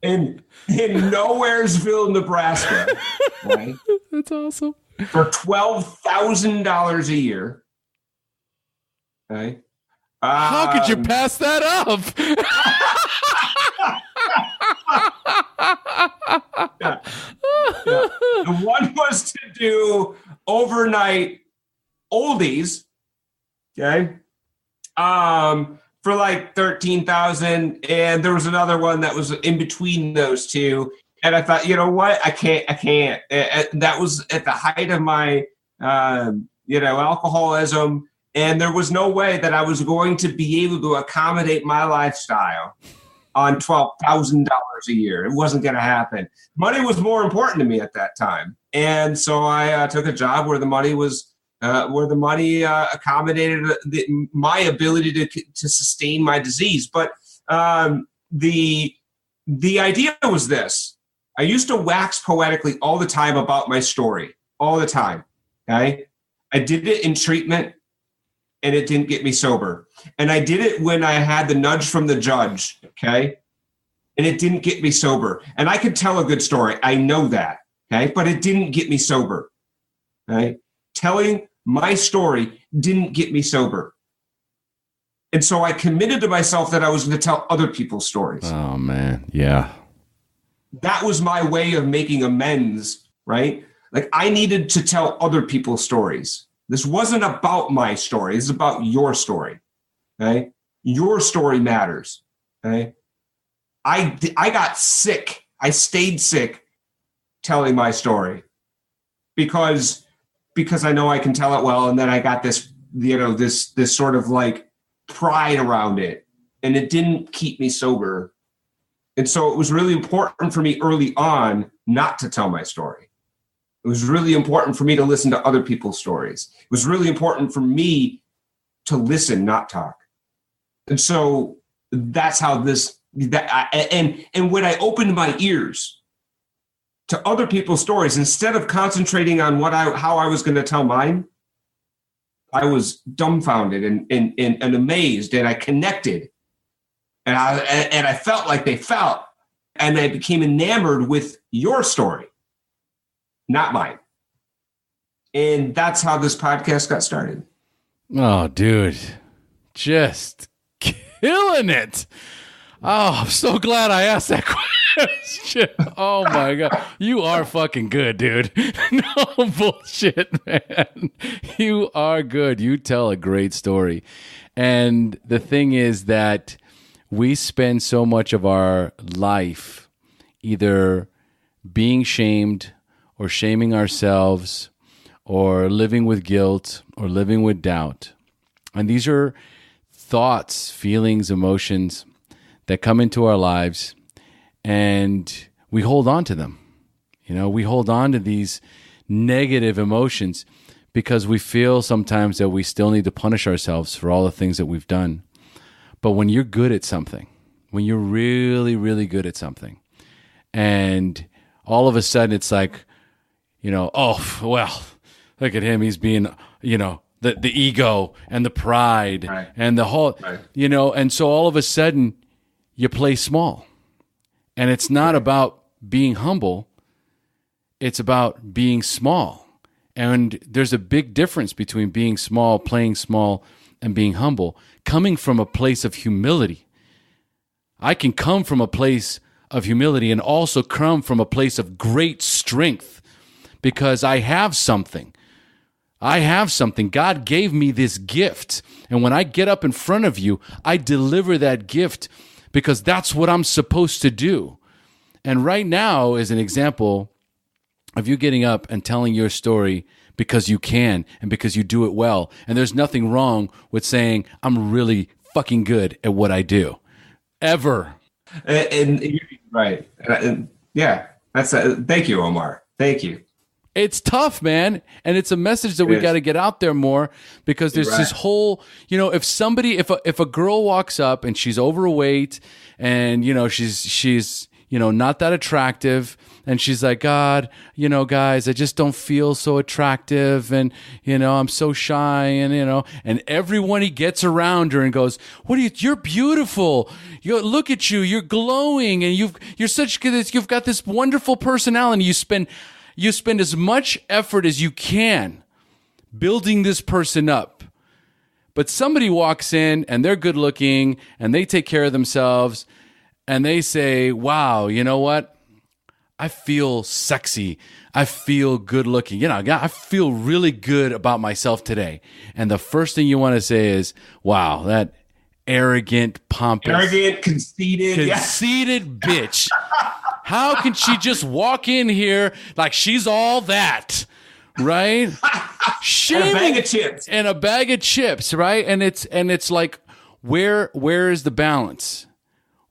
In Nowheresville, Nebraska, right? That's awesome. For $12,000 a year. Okay. How could you pass that up? Yeah. The one was to do overnight oldies, okay, for like 13,000, and there was another one that was in between those two, and I thought, you know what, I can't. That was at the height of my, alcoholism, and there was no way that I was going to be able to accommodate my lifestyle on $12,000 a year. It wasn't going to happen. Money was more important to me at that time, and so I took a job where the money was. Accommodated my ability to sustain my disease. But the idea was this. I used to wax poetically all the time about my story, all the time. Okay? I did it in treatment, and it didn't get me sober. And I did it when I had the nudge from the judge, okay? And it didn't get me sober. And I could tell a good story. I know that, okay? But it didn't get me sober, okay? Telling my story didn't get me sober. And so I committed to myself that I was going to tell other people's stories. Oh, man. Yeah. That was my way of making amends, right? Like, I needed to tell other people's stories. This wasn't about my story. This is about your story, okay? Your story matters, okay? I got sick. I stayed sick telling my story because I know I can tell it well, and then I got this, this sort of like pride around it, and it didn't keep me sober. And so it was really important for me early on not to tell my story. It was really important for me to listen to other people's stories. It was really important for me to listen, not talk. And so that's how and when I opened my ears to other people's stories, instead of concentrating on how I was going to tell mine, I was dumbfounded and amazed, and I connected, and I felt like they felt, and I became enamored with your story, not mine. And that's how this podcast got started. Oh, dude, just killing it. Oh, I'm so glad I asked that question. Oh, my God. You are fucking good, dude. No bullshit, man. You are good. You tell a great story. And the thing is that we spend so much of our life either being shamed or shaming ourselves or living with guilt or living with doubt. And these are thoughts, feelings, emotions that come into our lives, and we hold on to them. We hold on to these negative emotions because we feel sometimes that we still need to punish ourselves for all the things that we've done. But when you're good at something, when you're really, really good at something, and all of a sudden it's like, oh, well, look at him. He's being, the ego and the pride and the whole, and so all of a sudden you play small. And it's not about being humble. It's about being small. And there's a big difference between being small, playing small, and being humble, coming from a place of humility. I can come from a place of humility and also come from a place of great strength because I have something. I have something. God gave me this gift. And when I get up in front of you, I deliver that gift because that's what I'm supposed to do. And right now is an example of you getting up and telling your story because you can and because you do it well. And there's nothing wrong with saying, I'm really fucking good at what I do. Ever. And right. Yeah. Thank you, Omar. Thank you. It's tough, man. And it's a message that we got to get out there more because there's this whole, if a girl walks up and she's overweight and, she's not that attractive and she's like, God, guys, I just don't feel so attractive and, I'm so shy and everyone he gets around her and goes, you're beautiful. Look at you. You're glowing and you've got this wonderful personality. You spend as much effort as you can building this person up. But somebody walks in and they're good looking and they take care of themselves and they say, wow, you know what? I feel sexy. I feel good looking. I feel really good about myself today. And the first thing you want to say is, wow, that arrogant, pompous, conceited bitch. How can she just walk in here like she's all that, right? And a bag of chips. And a bag of chips, right? And it's like, where is the balance?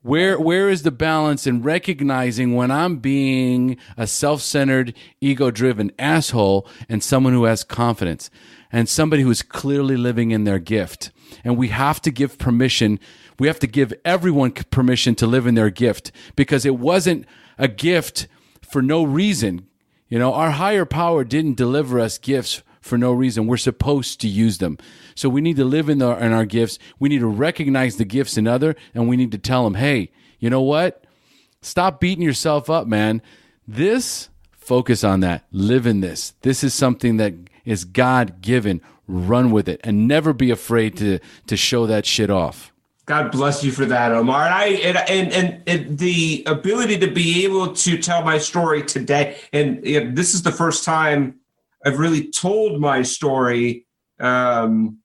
Where is the balance in recognizing when I'm being a self-centered, ego-driven asshole and someone who has confidence and somebody who is clearly living in their gift? And we have to give permission. We have to give everyone permission to live in their gift because it wasn't a gift for no reason. Our higher power didn't deliver us gifts for no reason. We're supposed to use them. So we need to live in our gifts. We need to recognize the gifts in other, and we need to tell them, hey, you know what? Stop beating yourself up, man. Focus on that. Live in this. This is something that is God-given. Run with it, and never be afraid to show that shit off. God bless you for that, Omar. And the ability to be able to tell my story today, and this is the first time I've really told my story in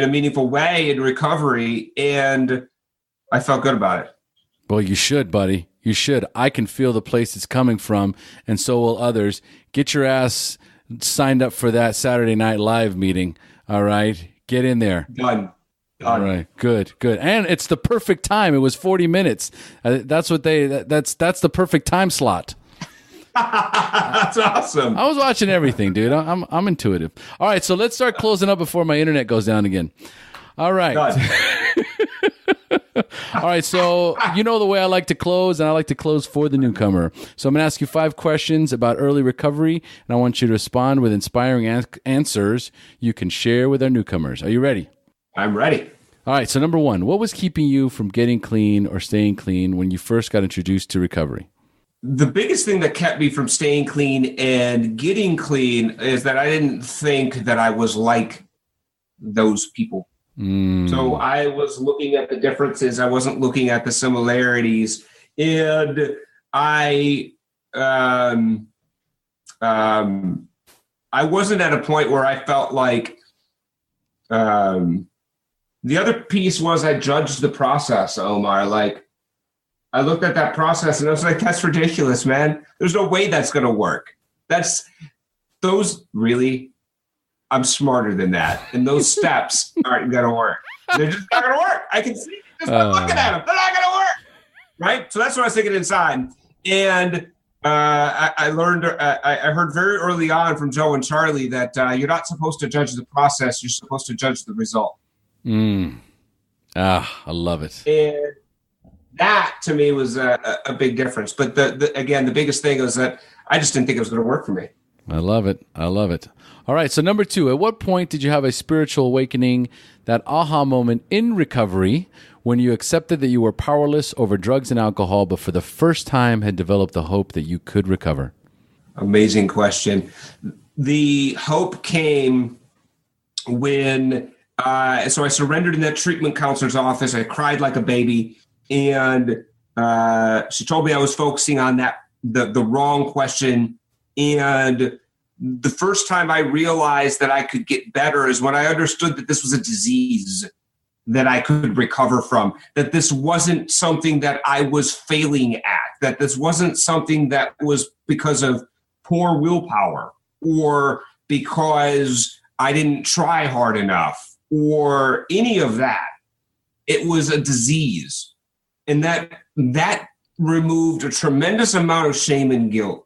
a meaningful way in recovery, and I felt good about it. Well, you should, buddy. You should. I can feel the place it's coming from, and so will others. Get your ass signed up for that Saturday Night Live meeting. All right, get in there. Done. All right, good. And it's the perfect time. It was 40 minutes. That's the perfect time slot. That's awesome. I was watching everything, dude. I'm intuitive. All right, so let's start closing up before my internet goes down again. All right. All right, so the way I like to close, and I like to close for the newcomer. So I'm going to ask you 5 questions about early recovery, and I want you to respond with inspiring answers you can share with our newcomers. Are you ready? I'm ready. All right, so number 1, what was keeping you from getting clean or staying clean when you first got introduced to recovery? The biggest thing that kept me from staying clean and getting clean is that I didn't think that I was like those people. So I was looking at the differences. I wasn't looking at the similarities. And I wasn't at a point where I felt like the other piece was I judged the process, Omar. Like, I looked at that process and I was like, that's ridiculous, man. There's no way that's going to work. I'm smarter than that. And those steps aren't going to work. They're just not going to work. I can see it just by looking at them. They're not going to work. Right? So that's what I was thinking inside. And I learned, I heard very early on from Joe and Charlie that you're not supposed to judge the process. You're supposed to judge the result. I love it. And that to me was a big difference. But again, the biggest thing was that I just didn't think it was going to work for me. I love it. I love it. All right. So number 2, at what point did you have a spiritual awakening, that aha moment in recovery when you accepted that you were powerless over drugs and alcohol, but for the first time had developed the hope that you could recover? Amazing question. The hope came when, so I surrendered in that treatment counselor's office. I cried like a baby, and she told me I was focusing on the wrong question. And the first time I realized that I could get better is when I understood that this was a disease that I could recover from, that this wasn't something that I was failing at, that this wasn't something that was because of poor willpower or because I didn't try hard enough or any of that. It was a disease. And that removed a tremendous amount of shame and guilt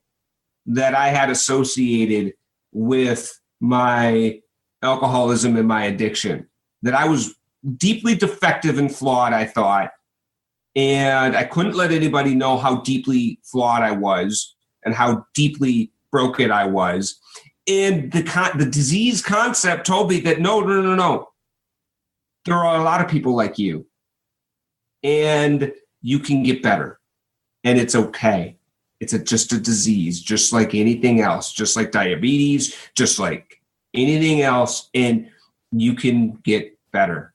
that I had associated with my alcoholism and my addiction, that I was deeply defective and flawed, I thought, and I couldn't let anybody know how deeply flawed I was and how deeply broken I was. And the disease concept told me that no. There are a lot of people like you, and you can get better, and it's okay. It's just a disease, just like anything else, just like diabetes, just like anything else, and you can get better.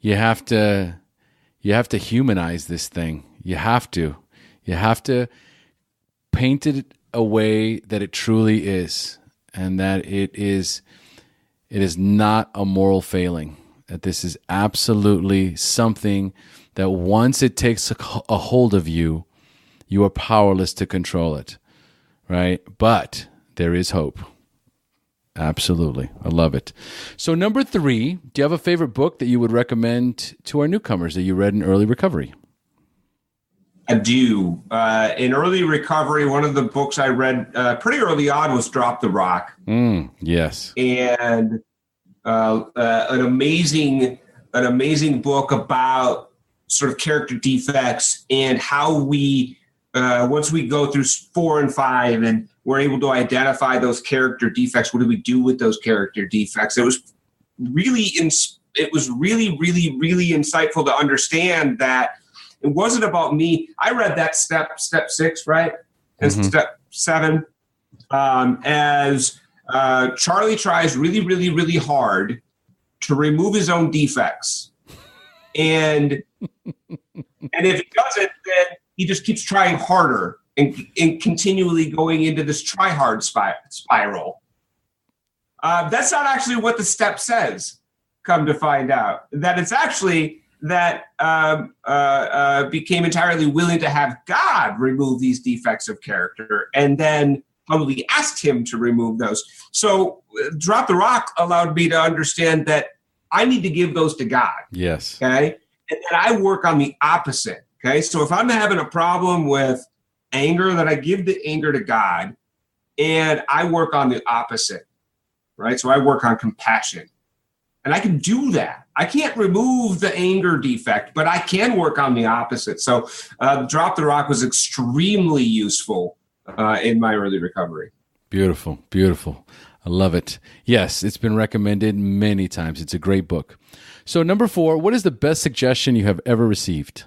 You have to humanize this thing. You have to paint it a way that it truly is, and that it is not a moral failing, that this is absolutely something that once it takes a hold of you, you are powerless to control it, right? But there is hope. Absolutely. I love it. So number 3, do you have a favorite book that you would recommend to our newcomers that you read in early recovery? I do. In early recovery, one of the books I read pretty early on was Drop the Rock. Yes. And an amazing book about sort of character defects and how we, once we go through 4 and 5 and we're able to identify those character defects, what do we do with those character defects? It was really insightful to understand that it wasn't about me. I read that step 6, right? And step 7, as Charlie tries really hard to remove his own defects. And if he doesn't, then he just keeps trying harder and continually going into this try hard spiral. That's not actually what the step says, come to find out. That it's actually that became entirely willing to have God remove these defects of character and then humbly asked him to remove those. So Drop the Rock allowed me to understand that I need to give those to God. Yes. Okay. And then I work on the opposite. Okay. So if I'm having a problem with anger, that I give the anger to God and I work on the opposite. Right. So I work on compassion. And I can do that. I can't remove the anger defect, but I can work on the opposite. So Drop the Rock was extremely useful in my early recovery. Beautiful, beautiful. I love it. Yes, it's been recommended many times. It's a great book. So number 4, what is the best suggestion you have ever received?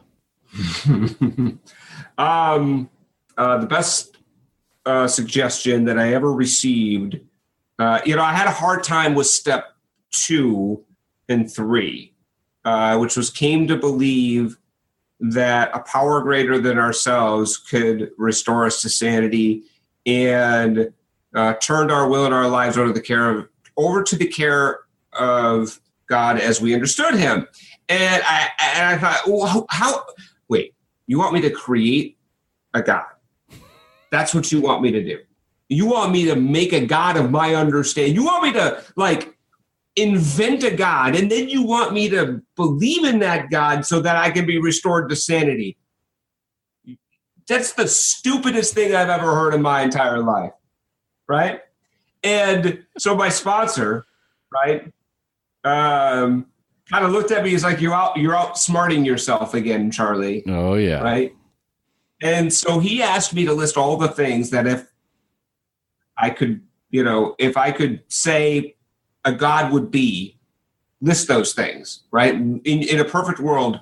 The best suggestion that I ever received, I had a hard time with step 2 and 3, which was came to believe that a power greater than ourselves could restore us to sanity, and turned our will and our lives over to the care of God as we understood him. And I thought, well, wait, you want me to create a God? That's what you want me to do. You want me to make a God of my understanding. You want me to invent a God, and then you want me to believe in that God so that I can be restored to sanity. That's the stupidest thing I've ever heard in my entire life, right? And so my sponsor, right, kind of looked at me. He's like, you're outsmarting yourself again, Charlie. Oh, yeah. Right? And so he asked me to list all the things that if I could, if I could say a God would be, list those things, right? In a perfect world,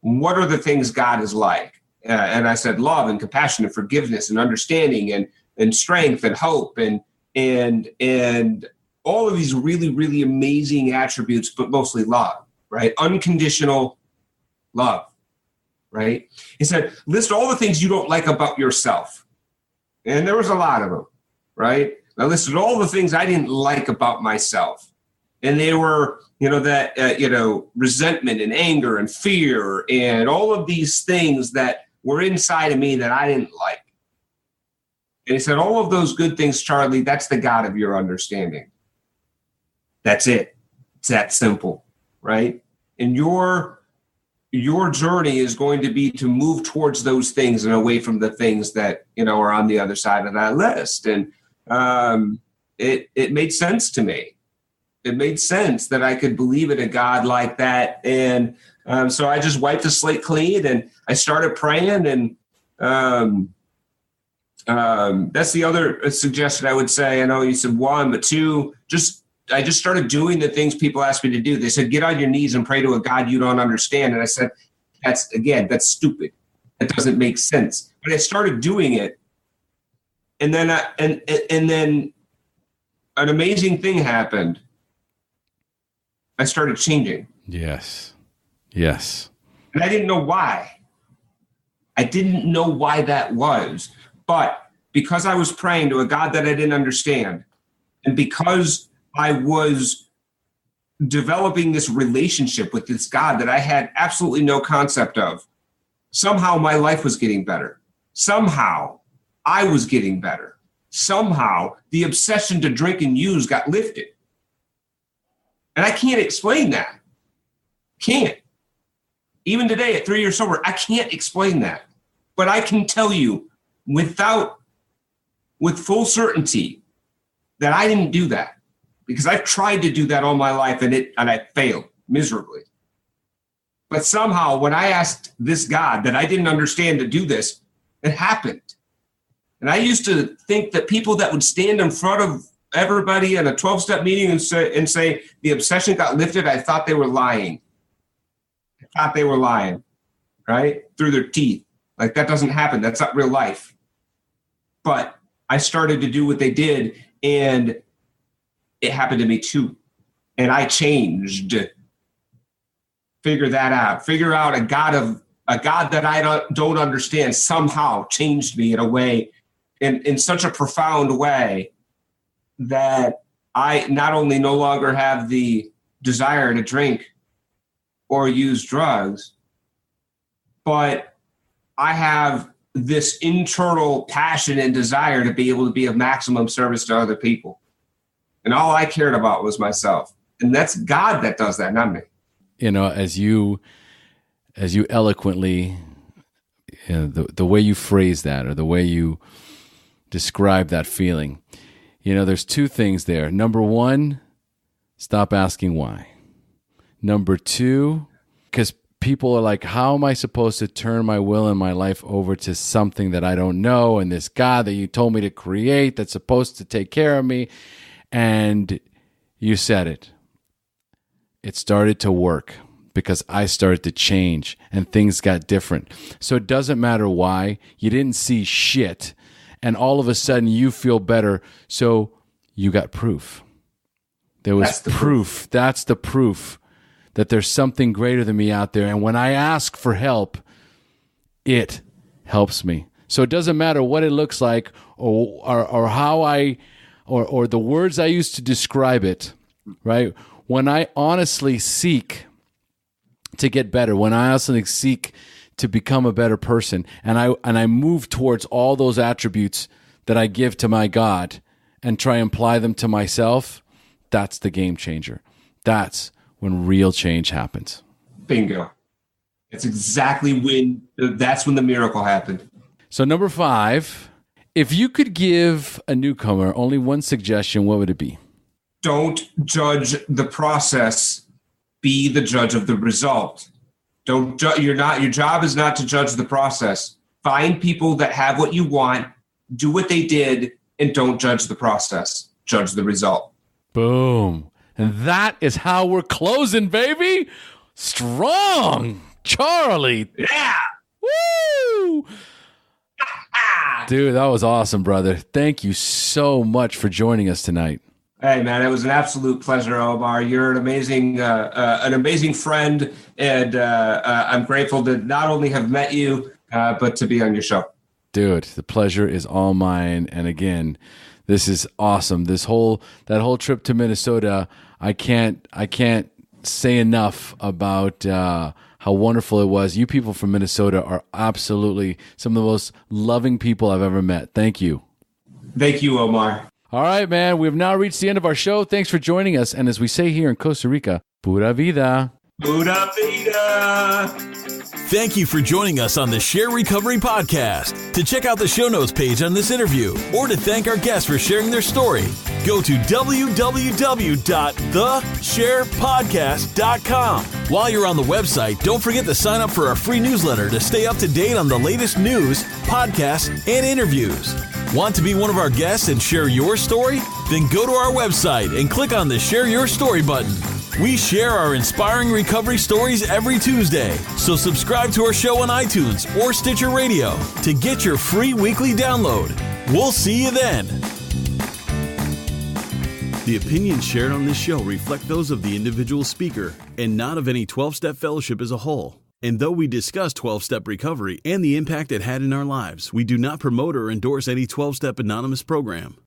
what are the things God is like? And I said love and compassion and forgiveness and understanding and strength and hope and all of these really, really amazing attributes, but mostly love, right? Unconditional love, right? He said, list all the things you don't like about yourself. And there was a lot of them, right? I listed all the things I didn't like about myself. And they were, resentment and anger and fear and all of these things that were inside of me that I didn't like. And he said, all of those good things, Charlie, that's the God of your understanding. That's it. It's that simple, right? And your journey is going to be to move towards those things and away from the things that, are on the other side of that list. And it made sense to me. It made sense that I could believe in a God like that. And so I just wiped the slate clean and I started praying. And that's the other suggestion I would say. I know you said one, but two, I just started doing the things people asked me to do. They said, get on your knees and pray to a God you don't understand. And I said, that's stupid. That doesn't make sense. But I started doing it. And then, and then an amazing thing happened. I started changing. Yes. And I didn't know why. I didn't know why that was. But because I was praying to a God that I didn't understand, and because I was developing this relationship with this God that I had absolutely no concept of, somehow my life was getting better. Somehow I was getting better. Somehow the obsession to drink and use got lifted. And I can't explain that. Can't. Even today at 3 years sober, I can't explain that. But I can tell you with full certainty that I didn't do that. Because I've tried to do that all my life and I failed miserably. But somehow when I asked this God that I didn't understand to do this, it happened. And I used to think that people that would stand in front of everybody in a 12-step meeting and say the obsession got lifted, I thought they were lying. Right? Through their teeth. Like that doesn't happen. That's not real life. But I started to do what they did, and it happened to me too. And I changed. Figure that out. Figure out a God that I don't understand somehow changed me in a way, in such a profound way, that I not only no longer have the desire to drink or use drugs, but I have this internal passion and desire to be able to be of maximum service to other people. And all I cared about was myself. And that's God that does that, not me. As you eloquently, the way you phrase that, or the way you describe that feeling, there's two things there. Number one, stop asking why. Number two, because people are like, how am I supposed to turn my will and my life over to something that I don't know? And this God that you told me to create that's supposed to take care of me. And you said it. It started to work because I started to change and things got different. So it doesn't matter why. You didn't see shit. And all of a sudden you feel better. So you got proof. There was proof. That's the proof that there's something greater than me out there. And when I ask for help, it helps me. So it doesn't matter what it looks like or how or the words I use to describe it, right? When I honestly seek to get better, when I honestly seek to become a better person, and I move towards all those attributes that I give to my God and try and apply them to myself, that's the game changer. That's when real change happens. Bingo. It's exactly that's when the miracle happened. So number 5, if you could give a newcomer only one suggestion, what would it be? Don't judge the process. Be the judge of the result. Your job is not to judge the process. Find people that have what you want, do what they did, and don't judge the process. Judge the result. Boom. And that is how we're closing, baby. Strong. Charlie. Yeah. Woo! Dude, that was awesome, brother. Thank you so much for joining us tonight. Hey, man, it was an absolute pleasure, Omar. You're an amazing friend, and I'm grateful to not only have met you, but to be on your show. Dude, the pleasure is all mine. And again, this is awesome. That whole trip to Minnesota, I can't say enough about how wonderful it was. You people from Minnesota are absolutely some of the most loving people I've ever met. Thank you. Thank you, Omar. All right, man. We've now reached the end of our show. Thanks for joining us. And as we say here in Costa Rica, pura vida. Pura vida. Thank you for joining us on the SHAIR Recovery Podcast. To check out the show notes page on this interview or to thank our guests for sharing their story, go to www.theshairpodcast.com. While you're on the website, don't forget to sign up for our free newsletter to stay up to date on the latest news, podcasts, and interviews. Want to be one of our guests and share your story? Then go to our website and click on the Share Your Story button. We share our inspiring recovery stories every Tuesday, so subscribe to our show on iTunes or Stitcher Radio to get your free weekly download. We'll see you then. The opinions shared on this show reflect those of the individual speaker and not of any 12-Step Fellowship as a whole. And though we discuss 12-Step recovery and the impact it had in our lives, we do not promote or endorse any 12-Step Anonymous program.